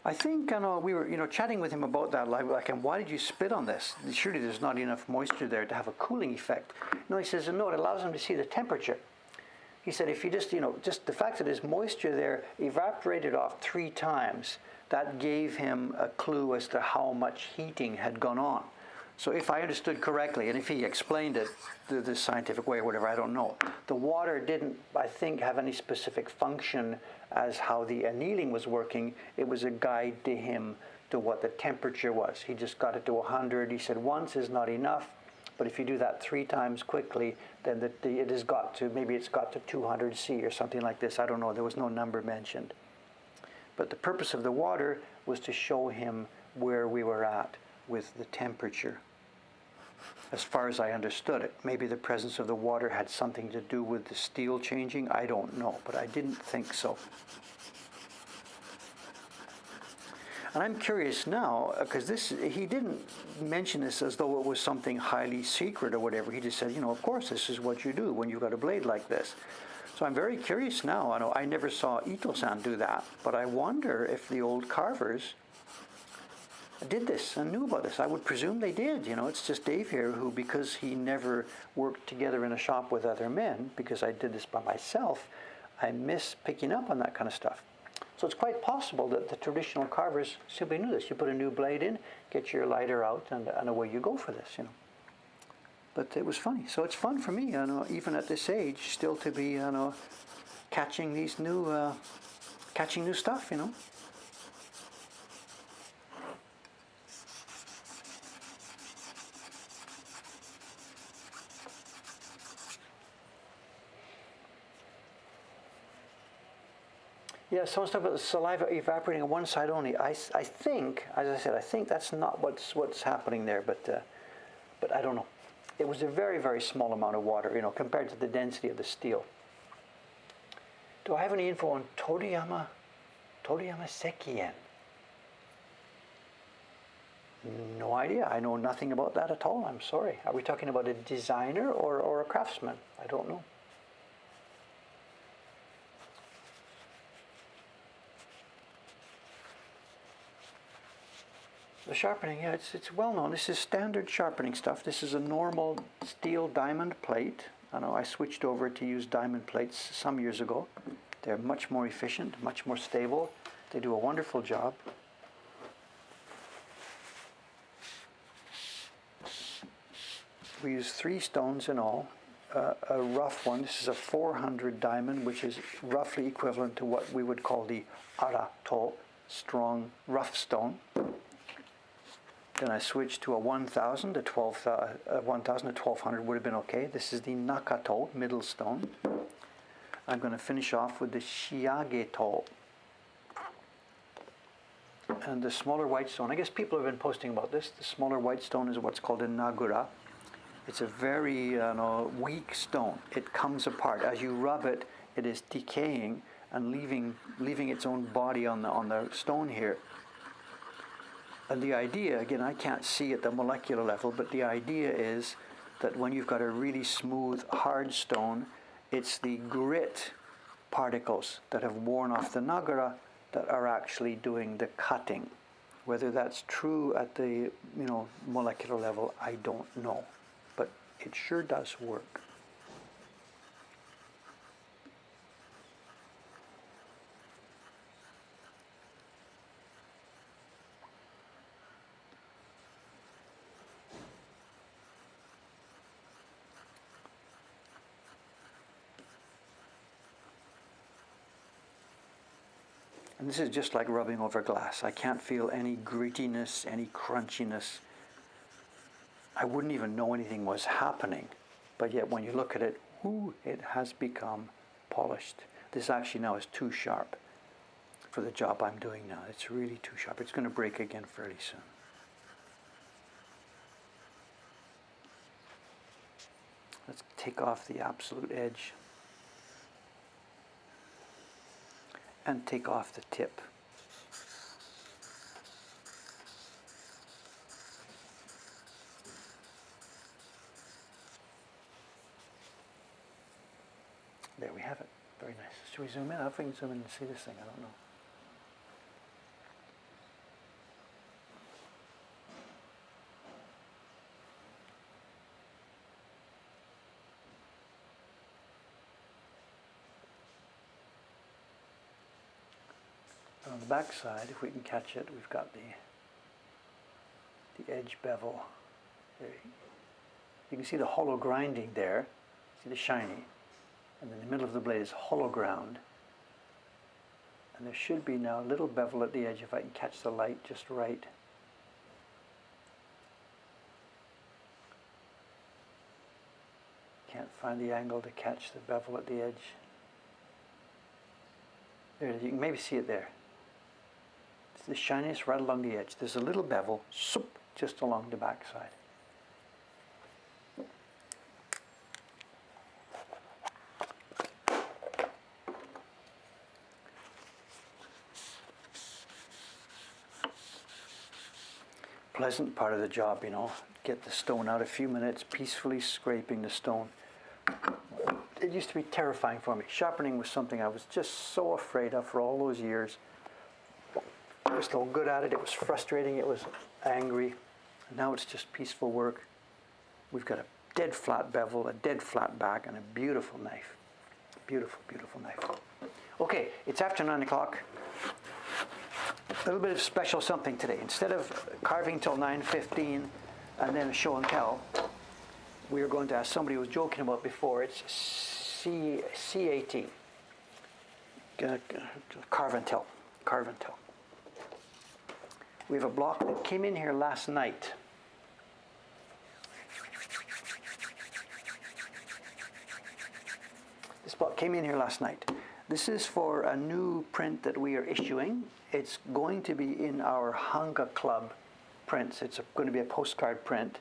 I think we were chatting with him about that, like, and why did you spit on this? Surely there's not enough moisture there to have a cooling effect. No, he says, no, it allows him to see the temperature. He said, if you just the fact that there's moisture there evaporated off 3 times, that gave him a clue as to how much heating had gone on. So if I understood correctly, and if he explained it the scientific way or whatever, I don't know. The water didn't, I think, have any specific function as how the annealing was working. It was a guide to him to what the temperature was. He just got it to 100. He said once is not enough, but if you do that 3 times quickly, then it has got to, maybe it's got to 200 C or something like this. I don't know. There was no number mentioned. But the purpose of the water was to show him where we were at with the temperature. As far as I understood it, maybe the presence of the water had something to do with the steel changing. I don't know, but I didn't think so. And I'm curious now, because he didn't mention this as though it was something highly secret or whatever. He just said, of course, this is what you do when you've got a blade like this. So I'm very curious now. I know I never saw Ito-san do that, but I wonder if the old carvers did this and knew about this. I would presume they did. It's just Dave here who, because he never worked together in a shop with other men, because I did this by myself, I miss picking up on that kind of stuff. So it's quite possible that the traditional carvers simply knew this. You put a new blade in, get your lighter out, and away you go for this, But it was funny. So it's fun for me, even at this age, still to be, catching these new, catching new stuff, Yeah, someone's talking about the saliva evaporating on one side only. I think, as I said, I think that's not what's happening there, but I don't know. It was a very, very small amount of water, compared to the density of the steel. Do I have any info on Toriyama Sekien? No idea. I know nothing about that at all. I'm sorry. Are we talking about a designer or a craftsman? I don't know. The sharpening, yeah, it's well known. This is standard sharpening stuff. This is a normal steel diamond plate. I switched over to use diamond plates some years ago. They're much more efficient, much more stable. They do a wonderful job. We use 3 stones in all. A rough one, this is a 400 diamond, which is roughly equivalent to what we would call the arato, strong, rough stone. Then I switched to a 1,000 to 1,200 would have been okay. This is the nakato, middle stone. I'm going to finish off with the shiageto. And the smaller white stone, I guess people have been posting about this. The smaller white stone is what's called a Nagura. It's a very weak stone. It comes apart. As you rub it, it is decaying and leaving its own body on the stone here. And the idea, again, I can't see at the molecular level, but the idea is that when you've got a really smooth, hard stone, it's the grit particles that have worn off the Nagura that are actually doing the cutting. Whether that's true at the molecular level, I don't know. But it sure does work. And this is just like rubbing over glass. I can't feel any grittiness, any crunchiness. I wouldn't even know anything was happening. But yet when you look at it, it has become polished. This actually now is too sharp. for the job I'm doing now. It's really too sharp. It's going to break again fairly soon. Let's take off the absolute edge and take off the tip. There we have it. Very nice. Should we zoom in? I don't know if we can zoom in and see this thing. I don't know. On the back side, if we can catch it, we've got the edge bevel. There. You can see the hollow grinding there. See the shiny. And in the middle of the blade is hollow ground. And there should be now a little bevel at the edge if I can catch the light just right. Can't find the angle to catch the bevel at the edge. There it is. You can maybe see it there. It's the shiniest right along the edge. There's a little bevel just along the back side. Pleasant part of the job, you know. Get the stone out a few minutes, peacefully scraping the stone. It used to be terrifying for me. Sharpening was something I was just so afraid of for all those years. I was so good at it. It was frustrating. It was angry. And now it's just peaceful work. We've got a dead flat bevel, a dead flat back, and a beautiful knife. Beautiful, beautiful knife. Okay, it's after 9 o'clock. A little bit of special something today. Instead of carving till 9:15 and then a show and tell, we are going to ask somebody who was joking about before. It's CAT. Carve and tell. Carve and tell. We have a block that came in here last night. This block came in here last night. This is for a new print that we are issuing. It's going to be in our Hunger Club prints. It's going to be a postcard print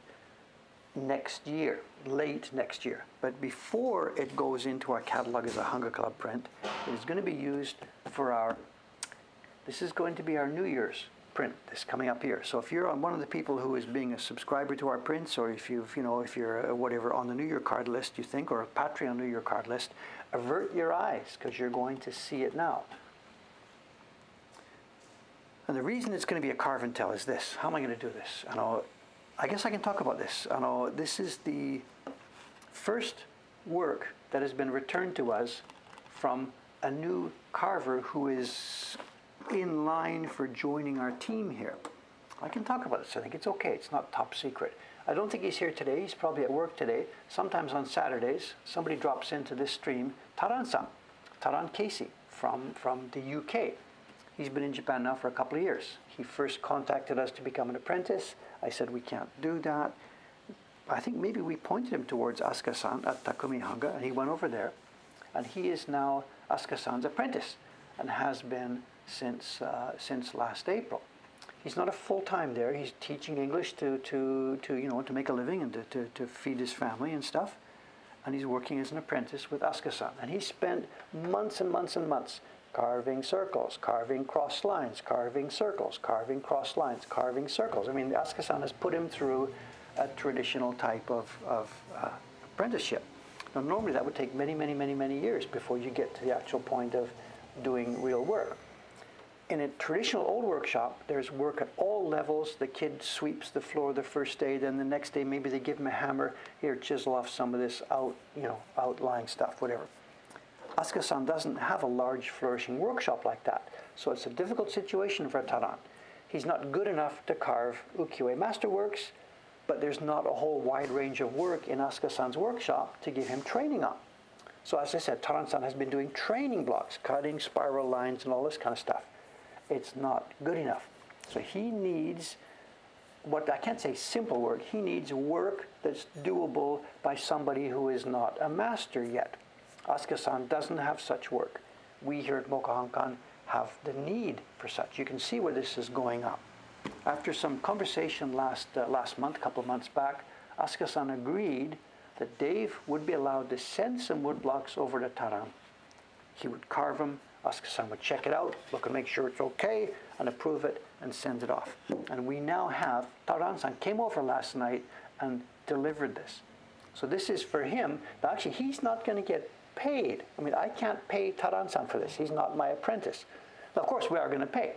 next year, late next year. But before it goes into our catalog as a Hunger Club print, it is going to be used for this is going to be our New Year's print, this coming up here. So if you're on one of the people who is being a subscriber to our prints, or if you're whatever on the New Year card list, you think, or a Patreon New Year card list, avert your eyes because you're going to see it now. And the reason it's going to be a carve and tell is this. How am I going to do this? I guess I can talk about this. This is the first work that has been returned to us from a new carver who is in line for joining our team here. I can talk about this. I think it's okay. It's not top secret. I don't think he's here today. He's probably at work today. Sometimes on Saturdays, somebody drops into this stream. Taran-san, Taran Casey from the UK. He's been in Japan now for a couple of years. He first contacted us to become an apprentice. I said we can't do that. I think maybe we pointed him towards Asuka-san at Takumi Hanga, and he went over there. And he is now Asuka-san's apprentice and has been since last April. He's not a full-time there. He's teaching English to make a living and to feed his family and stuff. And he's working as an apprentice with Asuka-san. And he spent months and months and months carving circles, carving cross lines, carving circles, carving cross lines, carving circles. I mean, Asuka-san has put him through a traditional type of apprenticeship. Now, normally that would take many, many, many, many years before you get to the actual point of doing real work. In a traditional old workshop, there's work at all levels. The kid sweeps the floor the first day, then the next day maybe they give him a hammer. Here, chisel off some of this outlying stuff, whatever. Asuka-san doesn't have a large flourishing workshop like that, so it's a difficult situation for Taran. He's not good enough to carve ukiyo-e masterworks, but there's not a whole wide range of work in Asuka-san's workshop to give him training on. So as I said, Taran-san has been doing training blocks, cutting spiral lines and all this kind of stuff. It's not good enough. So he needs, what I can't say simple work, he needs work that's doable by somebody who is not a master yet. Asuka-san doesn't have such work. We here at Mokuhankan have the need for such. You can see where this is going up. After some conversation last month, a couple of months back, Asuka-san agreed that Dave would be allowed to send some wood blocks over to Taran. He would carve them, Asuka-san would check it out, look and make sure it's okay, and approve it, and send it off. And we now have, Taran-san came over last night and delivered this. So this is for him, but actually he's not going to get paid. I mean, I can't pay Taran-san for this. He's not my apprentice. Now, of course, we are going to pay.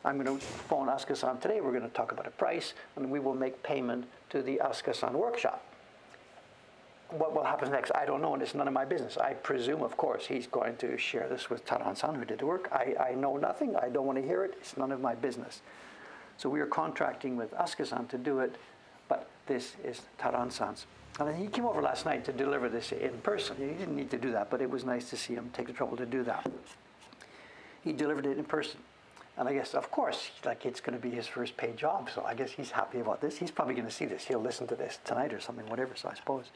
I'm going to phone Asuka-san today. We're going to talk about a price, and we will make payment to the Asuka-san workshop. What will happen next, I don't know, and it's none of my business. I presume, of course, he's going to share this with Taran-san, who did the work. I know nothing. I don't want to hear it. It's none of my business. So we are contracting with Asuka-san to do it, but this is Taran-san's. And then he came over last night to deliver this in person. He didn't need to do that, but it was nice to see him take the trouble to do that. He delivered it in person. And I guess, of course, like it's going to be his first paid job, so I guess he's happy about this. He's probably going to see this. He'll listen to this tonight or something, whatever, so I suppose.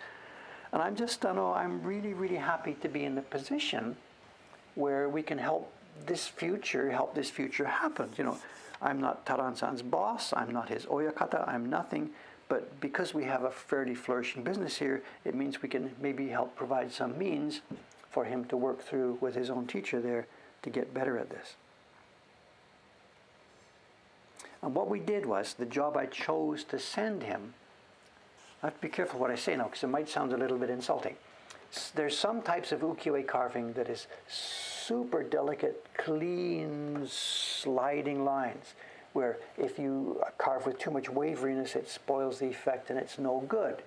And I'm just, I'm really, really happy to be in the position where we can help this future happen. You know, I'm not Taran-san's boss. I'm not his oyakata. I'm nothing. But because we have a fairly flourishing business here, it means we can maybe help provide some means for him to work through with his own teacher there to get better at this. And what we did was, the job I chose to send him, I have to be careful what I say now because it might sound a little bit insulting. There's some types of ukiyo-e carving that is super delicate, clean, sliding lines, where if you carve with too much waveriness, it spoils the effect and it's no good.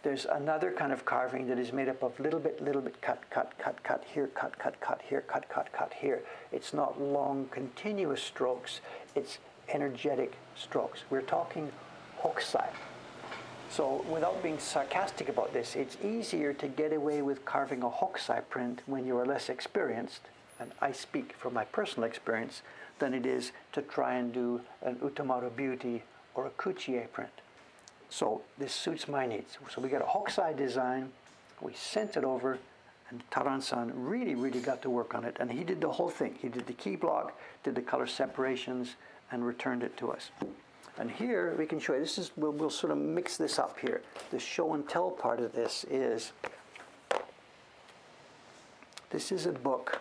There's another kind of carving that is made up of little bit, cut, here, cut, here, cut here. It's not long, continuous strokes. It's energetic strokes. We're talking hokusai. So without being sarcastic about this, it's easier to get away with carving a hokusai print when you are less experienced, and I speak from my personal experience, than it is to try and do an Utamaro Beauty or a Kuchie print. So this suits my needs. So we got a hokusai design, we sent it over, and Taran-san really, really got to work on it, and he did the whole thing. He did the key block, did the color separations, and returned it to us. And here we can show you, this is, we'll sort of mix this up here. The show and tell part of this is a book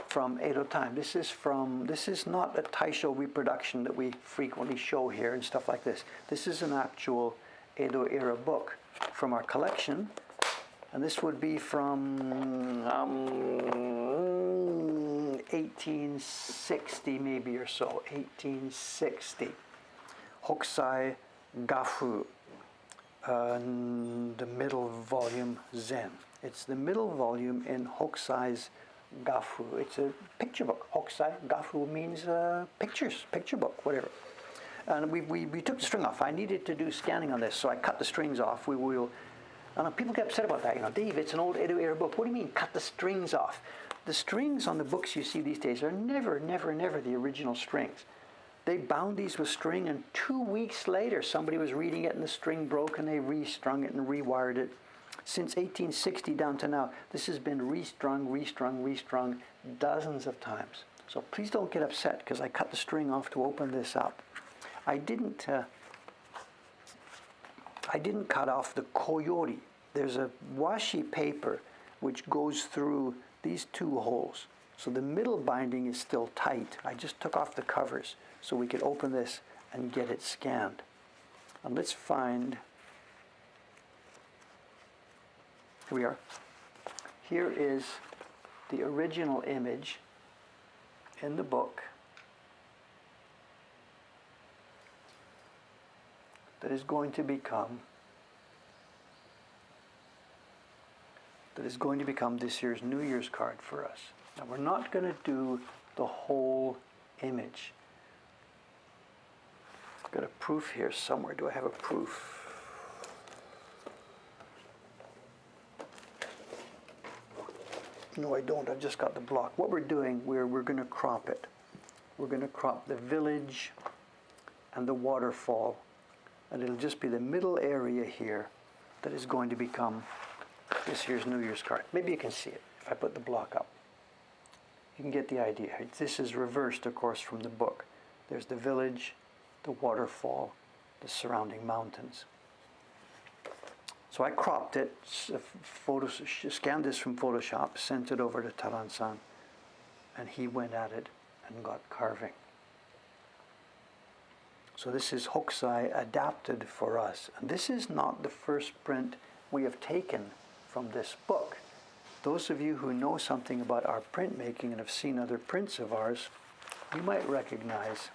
from Edo time. This is not a Taisho reproduction that we frequently show here and stuff like this. This is an actual Edo era book from our collection. And this would be from 1860 maybe or so, 1860. Hokusai Gafu, the middle volume Zen. It's the middle volume in Hokusai's Gafu. It's a picture book. Hokusai Gafu means pictures, picture book, whatever. And we took the string off. I needed to do scanning on this, so I cut the strings off. And people get upset about that. You know, Dave, it's an old Edo era book. What do you mean, cut the strings off? The strings on the books you see these days are never the original strings. They bound these with string, and 2 weeks later, somebody was reading it and the string broke and they restrung it and rewired it. Since 1860 down to now, this has been restrung dozens of times. So please don't get upset because I cut the string off to open this up. I didn't cut off the koyori. There's a washi paper which goes through these two holes. So the middle binding is still tight. I just took off the covers so we could open this and get it scanned. And let's find, here we are. Here is the original image in the book that is going to become this year's New Year's card for us. Now we're not going to do the whole image. I've got a proof here somewhere. Do I have a proof? No, I don't. I've just got the block. What we're doing, we're going to crop it. We're going to crop the village and the waterfall, and it'll just be the middle area here that is going to become this year's New Year's card. Maybe you can see it if I put the block up. You can get the idea. This is reversed, of course, from the book. There's the village, the waterfall, the surrounding mountains. So I cropped it, scanned this from Photoshop, sent it over to Taran-san, and he went at it and got carving. So this is Hokusai adapted for us. And this is not the first print we have taken from this book. Those of you who know something about our printmaking and have seen other prints of ours, you might recognize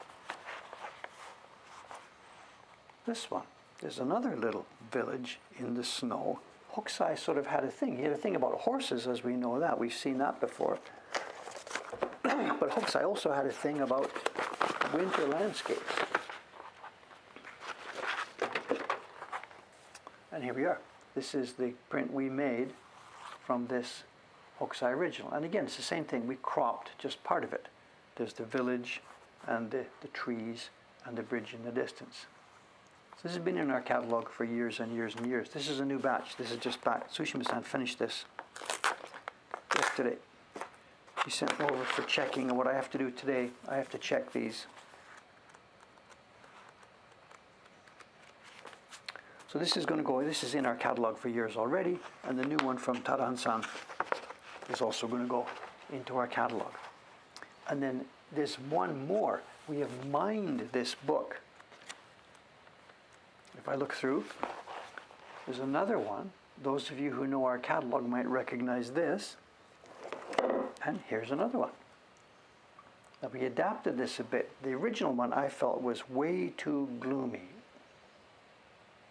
this one. There's another little village in the snow. Hokusai sort of had a thing. He had a thing about horses, as we know that. We've seen that before. But Hokusai also had a thing about winter landscapes. And here we are. This is the print we made from this Hokusai original. And again, it's the same thing. We cropped just part of it. There's the village and the trees and the bridge in the distance. So this has been in our catalog for years and years and years. This is a new batch. This is just back. Tsushima-san finished this yesterday. He sent me over for checking, and what I have to do today, I have to check these. So this is going to go, this is in our catalog for years already, and the new one from Taran-san is also going to go into our catalog. And then there's one more. We have mined this book. If I look through, there's another one. Those of you who know our catalog might recognize this. And here's another one. Now we adapted this a bit. The original one I felt was way too gloomy.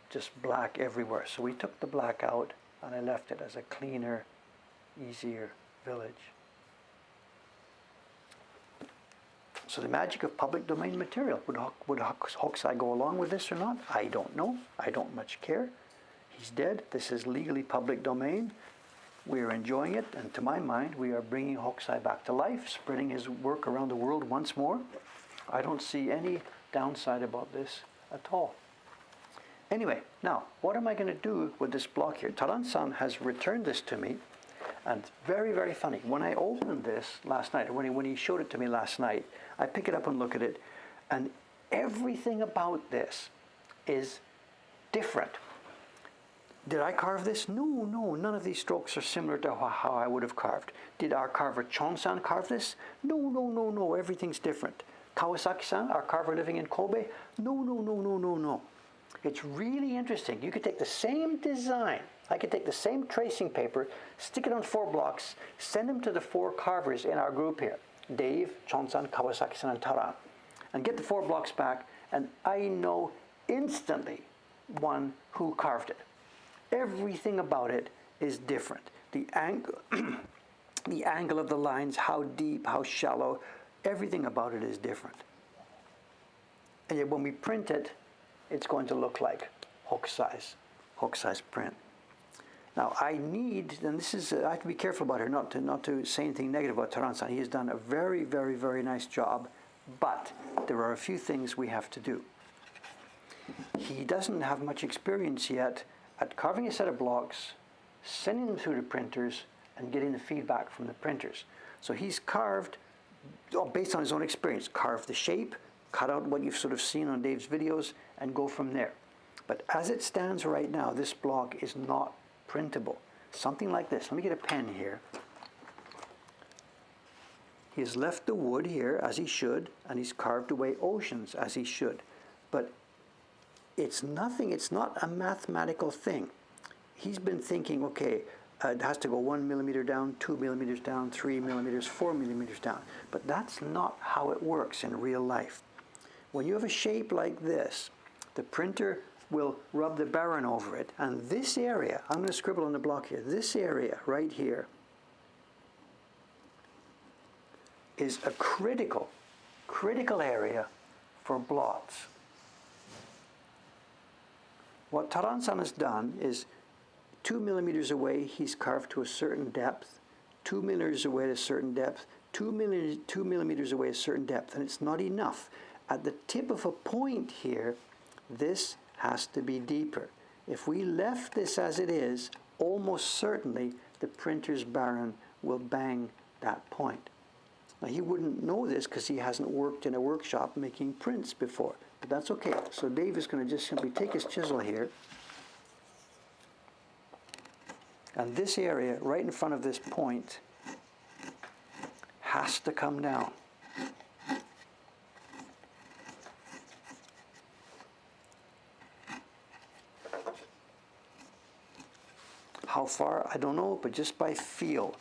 Just black everywhere. So we took the black out and I left it as a cleaner, easier village. So the magic of public domain material. Would Hokusai go along with this or not? I don't know. I don't much care. He's dead. This is legally public domain. We are enjoying it, and to my mind, we are bringing Hokusai back to life, spreading his work around the world once more. I don't see any downside about this at all. Anyway, now, what am I going to do with this block here? Taran-san has returned this to me, and very, very funny. When I opened this last night, or when he showed it to me last night, I pick it up and look at it, and everything about this is different. Did I carve this? No, none of these strokes are similar to how I would have carved. Did our carver Chon-san carve this? No, everything's different. Kawasaki-san, our carver living in Kobe? No. It's really interesting. You could take the same design, I could take the same tracing paper, stick it on 4 blocks, send them to the 4 carvers in our group here, Dave, Chon-san, Kawasaki-san, and Taran, and get the 4 blocks back, and I know instantly one who carved it. Everything about it is different. The angle, the angle of the lines, how deep, how shallow, everything about it is different. And yet when we print it, it's going to look like Hokusai's print. Now I need, and this is, I have to be careful about here, not to say anything negative about Taran-san. He has done a very, very, very nice job, but there are a few things we have to do. He doesn't have much experience yet at carving a set of blocks, sending them through the printers, and getting the feedback from the printers. So he's carved, based on his own experience, carved the shape, cut out what you've sort of seen on Dave's videos, and go from there. But as it stands right now, this block is not printable. Something like this. Let me get a pen here. He has left the wood here, as he should, and he's carved away oceans, as he should. But it's nothing, it's not a mathematical thing. He's been thinking, okay, it has to go 1 millimeter down, 2 millimeters down, 3 millimeters, 4 millimeters down. But that's not how it works in real life. When you have a shape like this, the printer will rub the baron over it, and this area, I'm going to scribble on the block here, this area right here is a critical area for blots. What Taran-san has done is 2 millimeters away, he's carved to a certain depth, 2 millimeters away at a certain depth, 2 millimeters away at a certain depth, and it's not enough. At the tip of a point here, this has to be deeper. If we left this as it is, almost certainly the printer's baron will bang that point. Now he wouldn't know this because he hasn't worked in a workshop making prints before, but that's okay. So Dave is going to just simply take his chisel here, and this area right in front of this point has to come down. How far, I don't know, but just by feel.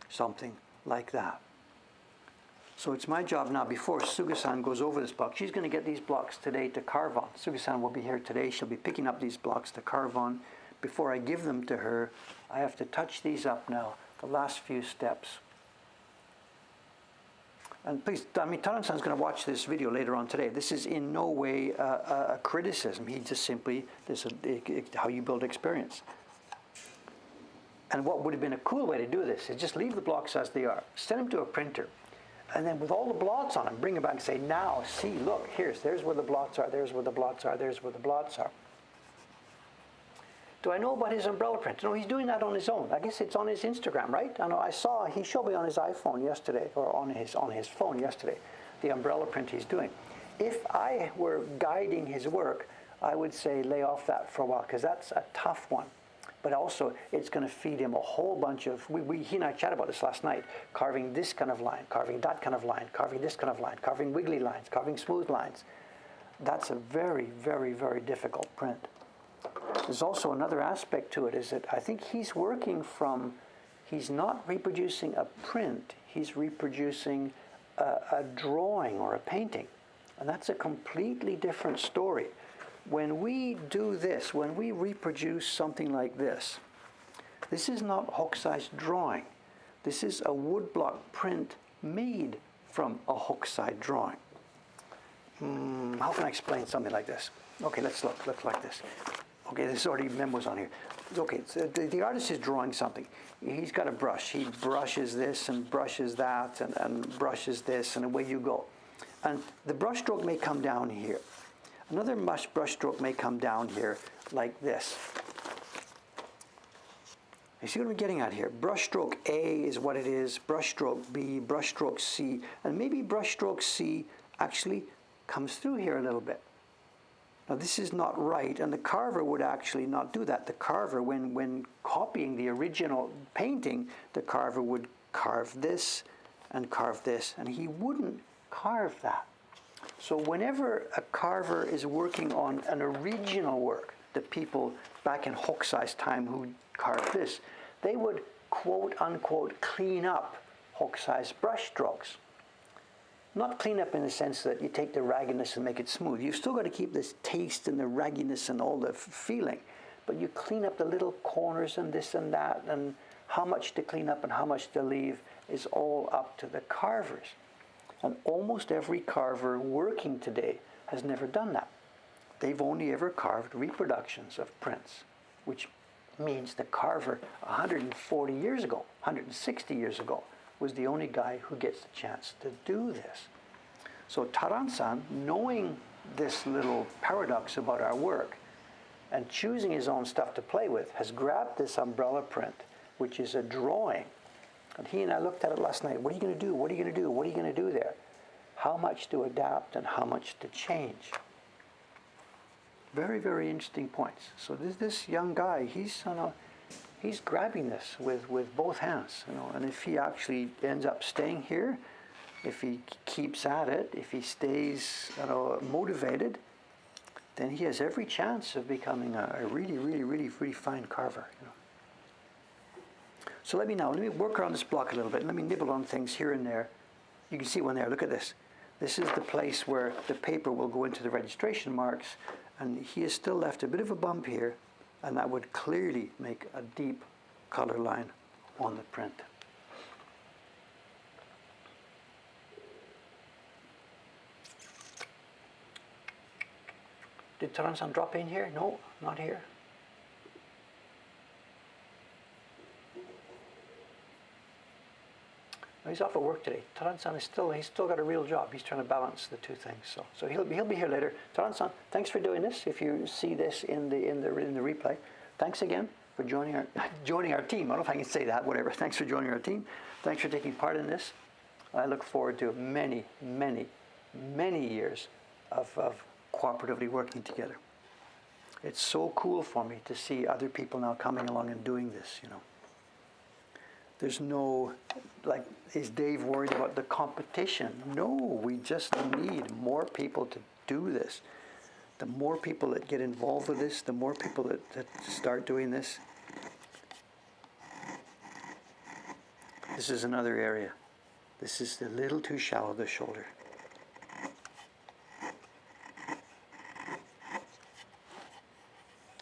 Something like that. So it's my job now, before Suga-san goes over this block, she's going to get these blocks today to carve on. Suga-san will be here today. She'll be picking up these blocks to carve on. Before I give them to her, I have to touch these up now, the last few steps. And please, I mean, Taran-san's going to watch this video later on today. This is in no way a criticism. He just simply, this is how you build experience. And what would have been a cool way to do this is just leave the blocks as they are, send them to a printer, and then with all the blots on them, bring them back and say, now, see, look, there's where the blots are, there's where the blots are, there's where the blots are. Do I know about his umbrella print? No, he's doing that on his own. I guess it's on his Instagram, right? I know I saw, he showed me on his iPhone yesterday, or on his phone yesterday, the umbrella print he's doing. If I were guiding his work, I would say lay off that for a while, because that's a tough one. But also, it's going to feed him a whole bunch of, he and I chatted about this last night, carving this kind of line, carving that kind of line, carving this kind of line, carving wiggly lines, carving smooth lines. That's a very, very, very difficult print. There's also another aspect to it, is that I think he's working from, he's not reproducing a print, he's reproducing a drawing or a painting. And that's a completely different story. When we do this, when we reproduce something like this, this is not Hokusai's drawing. This is a woodblock print made from a Hokusai drawing. How can I explain something like this? Okay, let's look like this. Okay, there's already memos on here. Okay, so the artist is drawing something. He's got a brush. He brushes this and brushes that and brushes this, and away you go. And the brush stroke may come down here. Another brush stroke may come down here like this. You see what I'm getting at here? Brush stroke A is what it is, brush stroke B, brush stroke C, and maybe brush stroke C actually comes through here a little bit. Now this is not right, and the carver would actually not do that. The carver, when copying the original painting, the carver would carve this, and he wouldn't carve that. So whenever a carver is working on an original work, the people back in Hokusai's time who carved this, they would quote unquote clean up Hokusai's brush strokes. Not clean up in the sense that you take the raggedness and make it smooth. You've still got to keep this taste and the ragginess and all the feeling, but you clean up the little corners and this and that, and how much to clean up and how much to leave is all up to the carvers. And almost every carver working today has never done that. They've only ever carved reproductions of prints, which means the carver 140 years ago, 160 years ago, was the only guy who gets the chance to do this. So Taran-san, knowing this little paradox about our work and choosing his own stuff to play with, has grabbed this umbrella print, which is a drawing. And he and I looked at it last night. What are you going to do? What are you going to do? What are you going to do there? How much to adapt and how much to change? Very, very interesting points. So this young guy, he's grabbing this with both hands, and if he actually ends up staying here, if he keeps at it, if he stays motivated, then he has every chance of becoming a really, really, really, really fine carver. So let me work around this block a little bit. Let me nibble on things here and there. You can see one there. Look at this. This is the place where the paper will go into the registration marks, and he has still left a bit of a bump here, and that would clearly make a deep color line on the print. Did Taran-san drop in here? No, not here. he's off at work today. Taran-san he's still got a real job. He's trying to balance the two things. So he'll be here later. Taran-san, thanks for doing this. If you see this in the replay, thanks again for joining our team. I don't know if I can say that. Whatever. Thanks for joining our team. Thanks for taking part in this. I look forward to many, many, many years of cooperatively working together. It's so cool for me to see other people now coming along and doing this, you know. There's no, like, is Dave worried about the competition? No, we just need more people to do this. The more people that get involved with this, the more people that start doing this. This is another area. This is a little too shallow, the shoulder.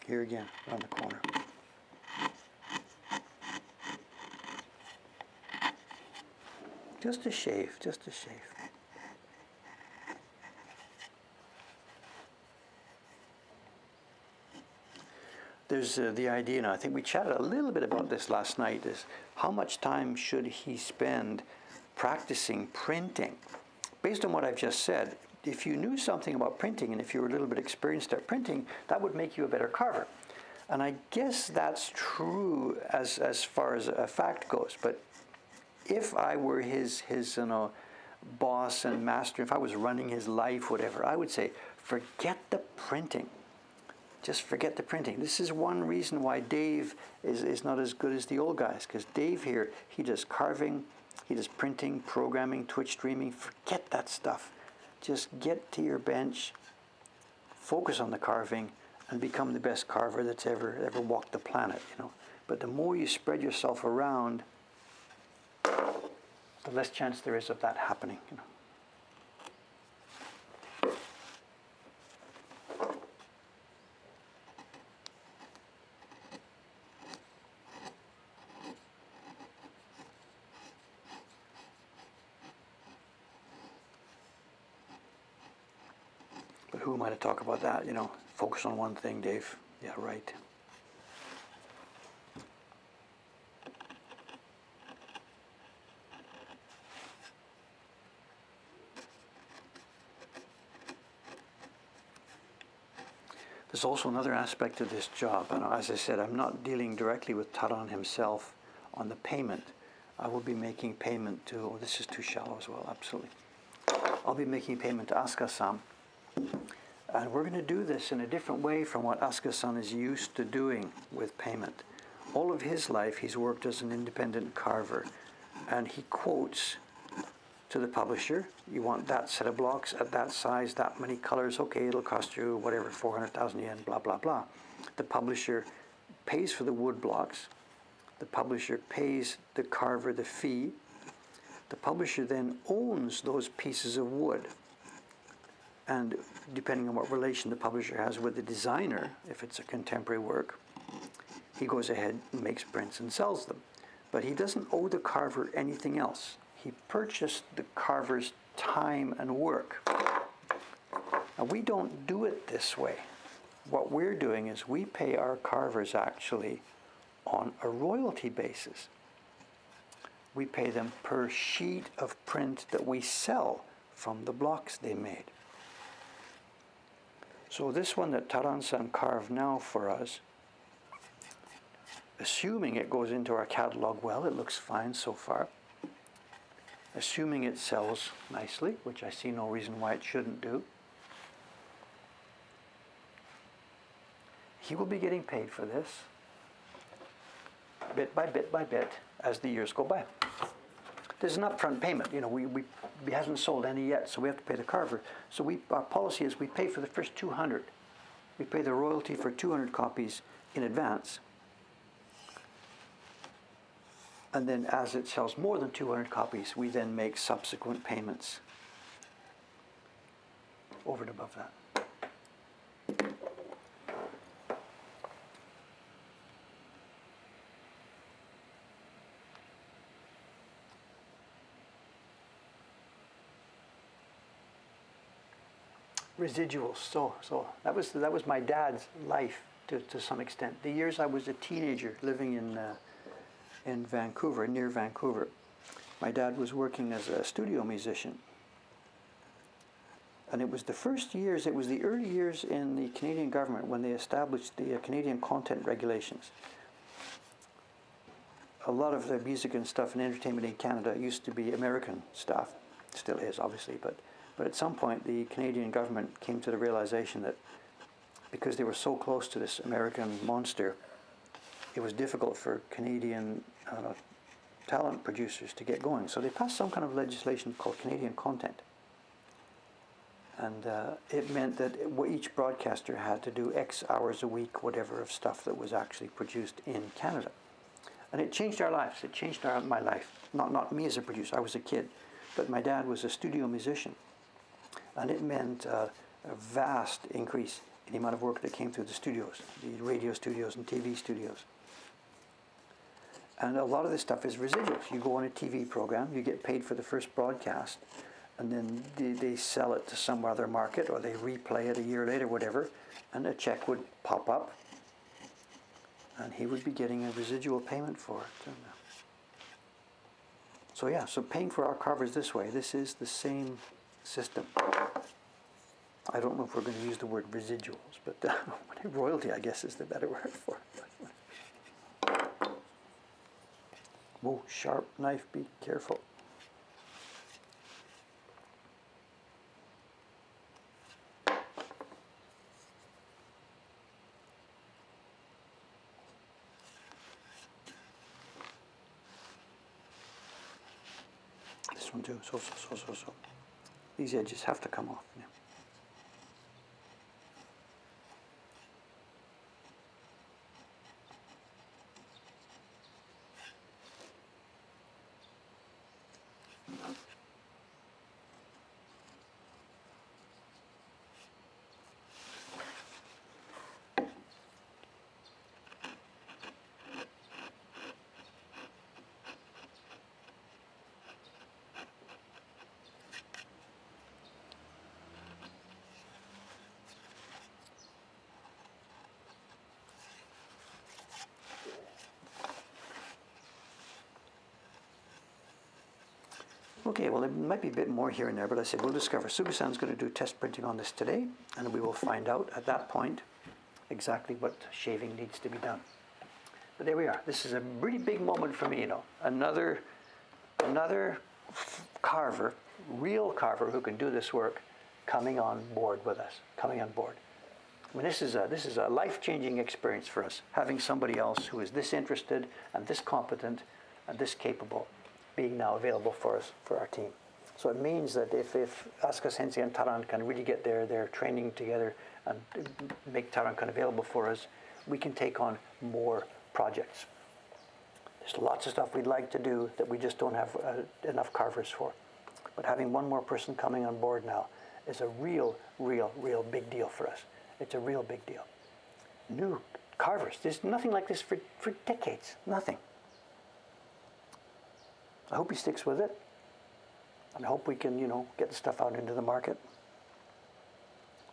Here again, around the corner. Just a shave, just a shave. There's the idea, and I think we chatted a little bit about this last night, is how much time should he spend practicing printing? Based on what I've just said, if you knew something about printing and if you were a little bit experienced at printing, that would make you a better carver. And I guess that's true as far as a fact goes. But if I were his boss and master, if I was running his life, whatever, I would say, forget the printing. Just forget the printing. This is one reason why Dave is not as good as the old guys, because Dave here, he does carving, he does printing, programming, Twitch streaming. Forget that stuff. Just get to your bench, focus on the carving, and become the best carver that's ever walked the planet, you know. But the more you spread yourself around, the less chance there is of that happening, you know. But who am I to talk about that, you know? Focus on one thing, Dave. Yeah, right. There's also another aspect of this job, and as I said, I'm not dealing directly with Taran himself on the payment. I will be making payment to, oh, this is too shallow as well, absolutely. I'll be making payment to Asuka-san, and we're going to do this in a different way from what Asuka-san is used to doing with payment. All of his life, he's worked as an independent carver, and he quotes to the publisher, you want that set of blocks at that size, that many colors, okay, it'll cost you whatever, 400,000 yen, blah, blah, blah. The publisher pays for the wood blocks. The publisher pays the carver the fee. The publisher then owns those pieces of wood. And depending on what relation the publisher has with the designer, if it's a contemporary work, he goes ahead and makes prints and sells them. But he doesn't owe the carver anything else. He purchased the carver's time and work. Now, we don't do it this way. What we're doing is we pay our carvers actually on a royalty basis. We pay them per sheet of print that we sell from the blocks they made. So this one that Taran-san carved now for us, assuming it goes into our catalog well, it looks fine so far. Assuming it sells nicely, which I see no reason why it shouldn't do, he will be getting paid for this bit by bit by bit as the years go by. There's an upfront payment. You know, we hasn't sold any yet, so we have to pay the carver. So our policy is we pay for the first 200. We pay the royalty for 200 copies in advance. And then as it sells more than 200 copies, we then make subsequent payments over and above that. Residuals. So that was my dad's life to some extent. The years I was a teenager living in Vancouver, near Vancouver, my dad was working as a studio musician. And it was the first years, it was the early years in the Canadian government when they established the Canadian content regulations. A lot of the music and stuff and entertainment in Canada used to be American stuff, still is obviously, but at some point the Canadian government came to the realization that because they were so close to this American monster, it was difficult for Canadian talent producers to get going. So they passed some kind of legislation called Canadian content. And it meant that each broadcaster had to do X hours a week, whatever, of stuff that was actually produced in Canada. And it changed our lives. It changed my life. Not me as a producer. I was a kid. But my dad was a studio musician. And it meant a vast increase in the amount of work that came through the studios, the radio studios and TV studios. And a lot of this stuff is residuals. You go on a TV program, you get paid for the first broadcast, and then they sell it to some other market, or they replay it a year later, whatever, and a check would pop up, and he would be getting a residual payment for it. So yeah, so paying for our covers this way, this is the same system. I don't know if we're going to use the word residuals, but royalty, I guess, is the better word for it. Whoa, sharp knife, be careful. This one too, so. These edges have to come off. Yeah. Okay, well, there might be a bit more here and there, but I said we'll discover. Sugusan's going to do test printing on this today, and we will find out at that point exactly what shaving needs to be done. But there we are. This is a really big moment for me, you know. Another carver, real carver who can do this work, coming on board with us, coming on board. I mean, this is a life-changing experience for us, having somebody else who is this interested and this competent and this capable being now available for us, for our team. So it means that if Aska Sensei and Taran can really get their training together and make Taran available for us, we can take on more projects. There's lots of stuff we'd like to do that we just don't have enough carvers for. But having one more person coming on board now is a real big deal for us. It's a real big deal. New carvers. There's nothing like this for decades. Nothing. I hope he sticks with it. And I hope we can, get the stuff out into the market.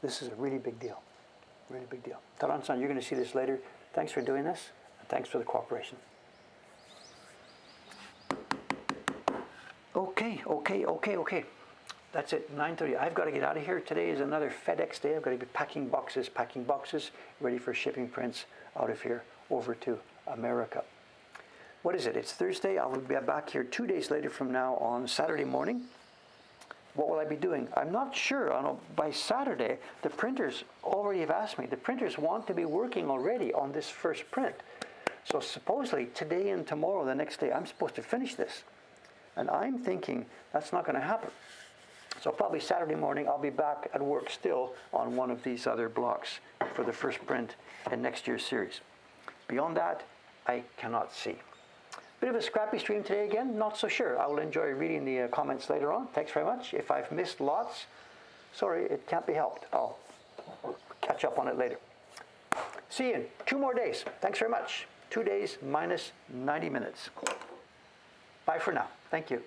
This is a really big deal. Really big deal. Taran-san, you're going to see this later. Thanks for doing this. And thanks for the cooperation. Okay. That's it, 9:30. I've got to get out of here. Today is another FedEx day. I've got to be packing boxes, ready for shipping prints out of here over to America. What is it? It's Thursday. I will be back here 2 days later from now on Saturday morning. What will I be doing? I'm not sure. I know by Saturday, the printers already have asked me. The printers want to be working already on this first print. So supposedly today and tomorrow, the next day, I'm supposed to finish this. And I'm thinking that's not going to happen. So probably Saturday morning, I'll be back at work still on one of these other blocks for the first print in next year's series. Beyond that, I cannot see. Bit of a scrappy stream today again, not so sure. I will enjoy reading the comments later on. Thanks very much. If I've missed lots, sorry, it can't be helped. I'll catch up on it later. See you in 2 more days. Thanks very much. 2 days minus 90 minutes. Bye for now. Thank you.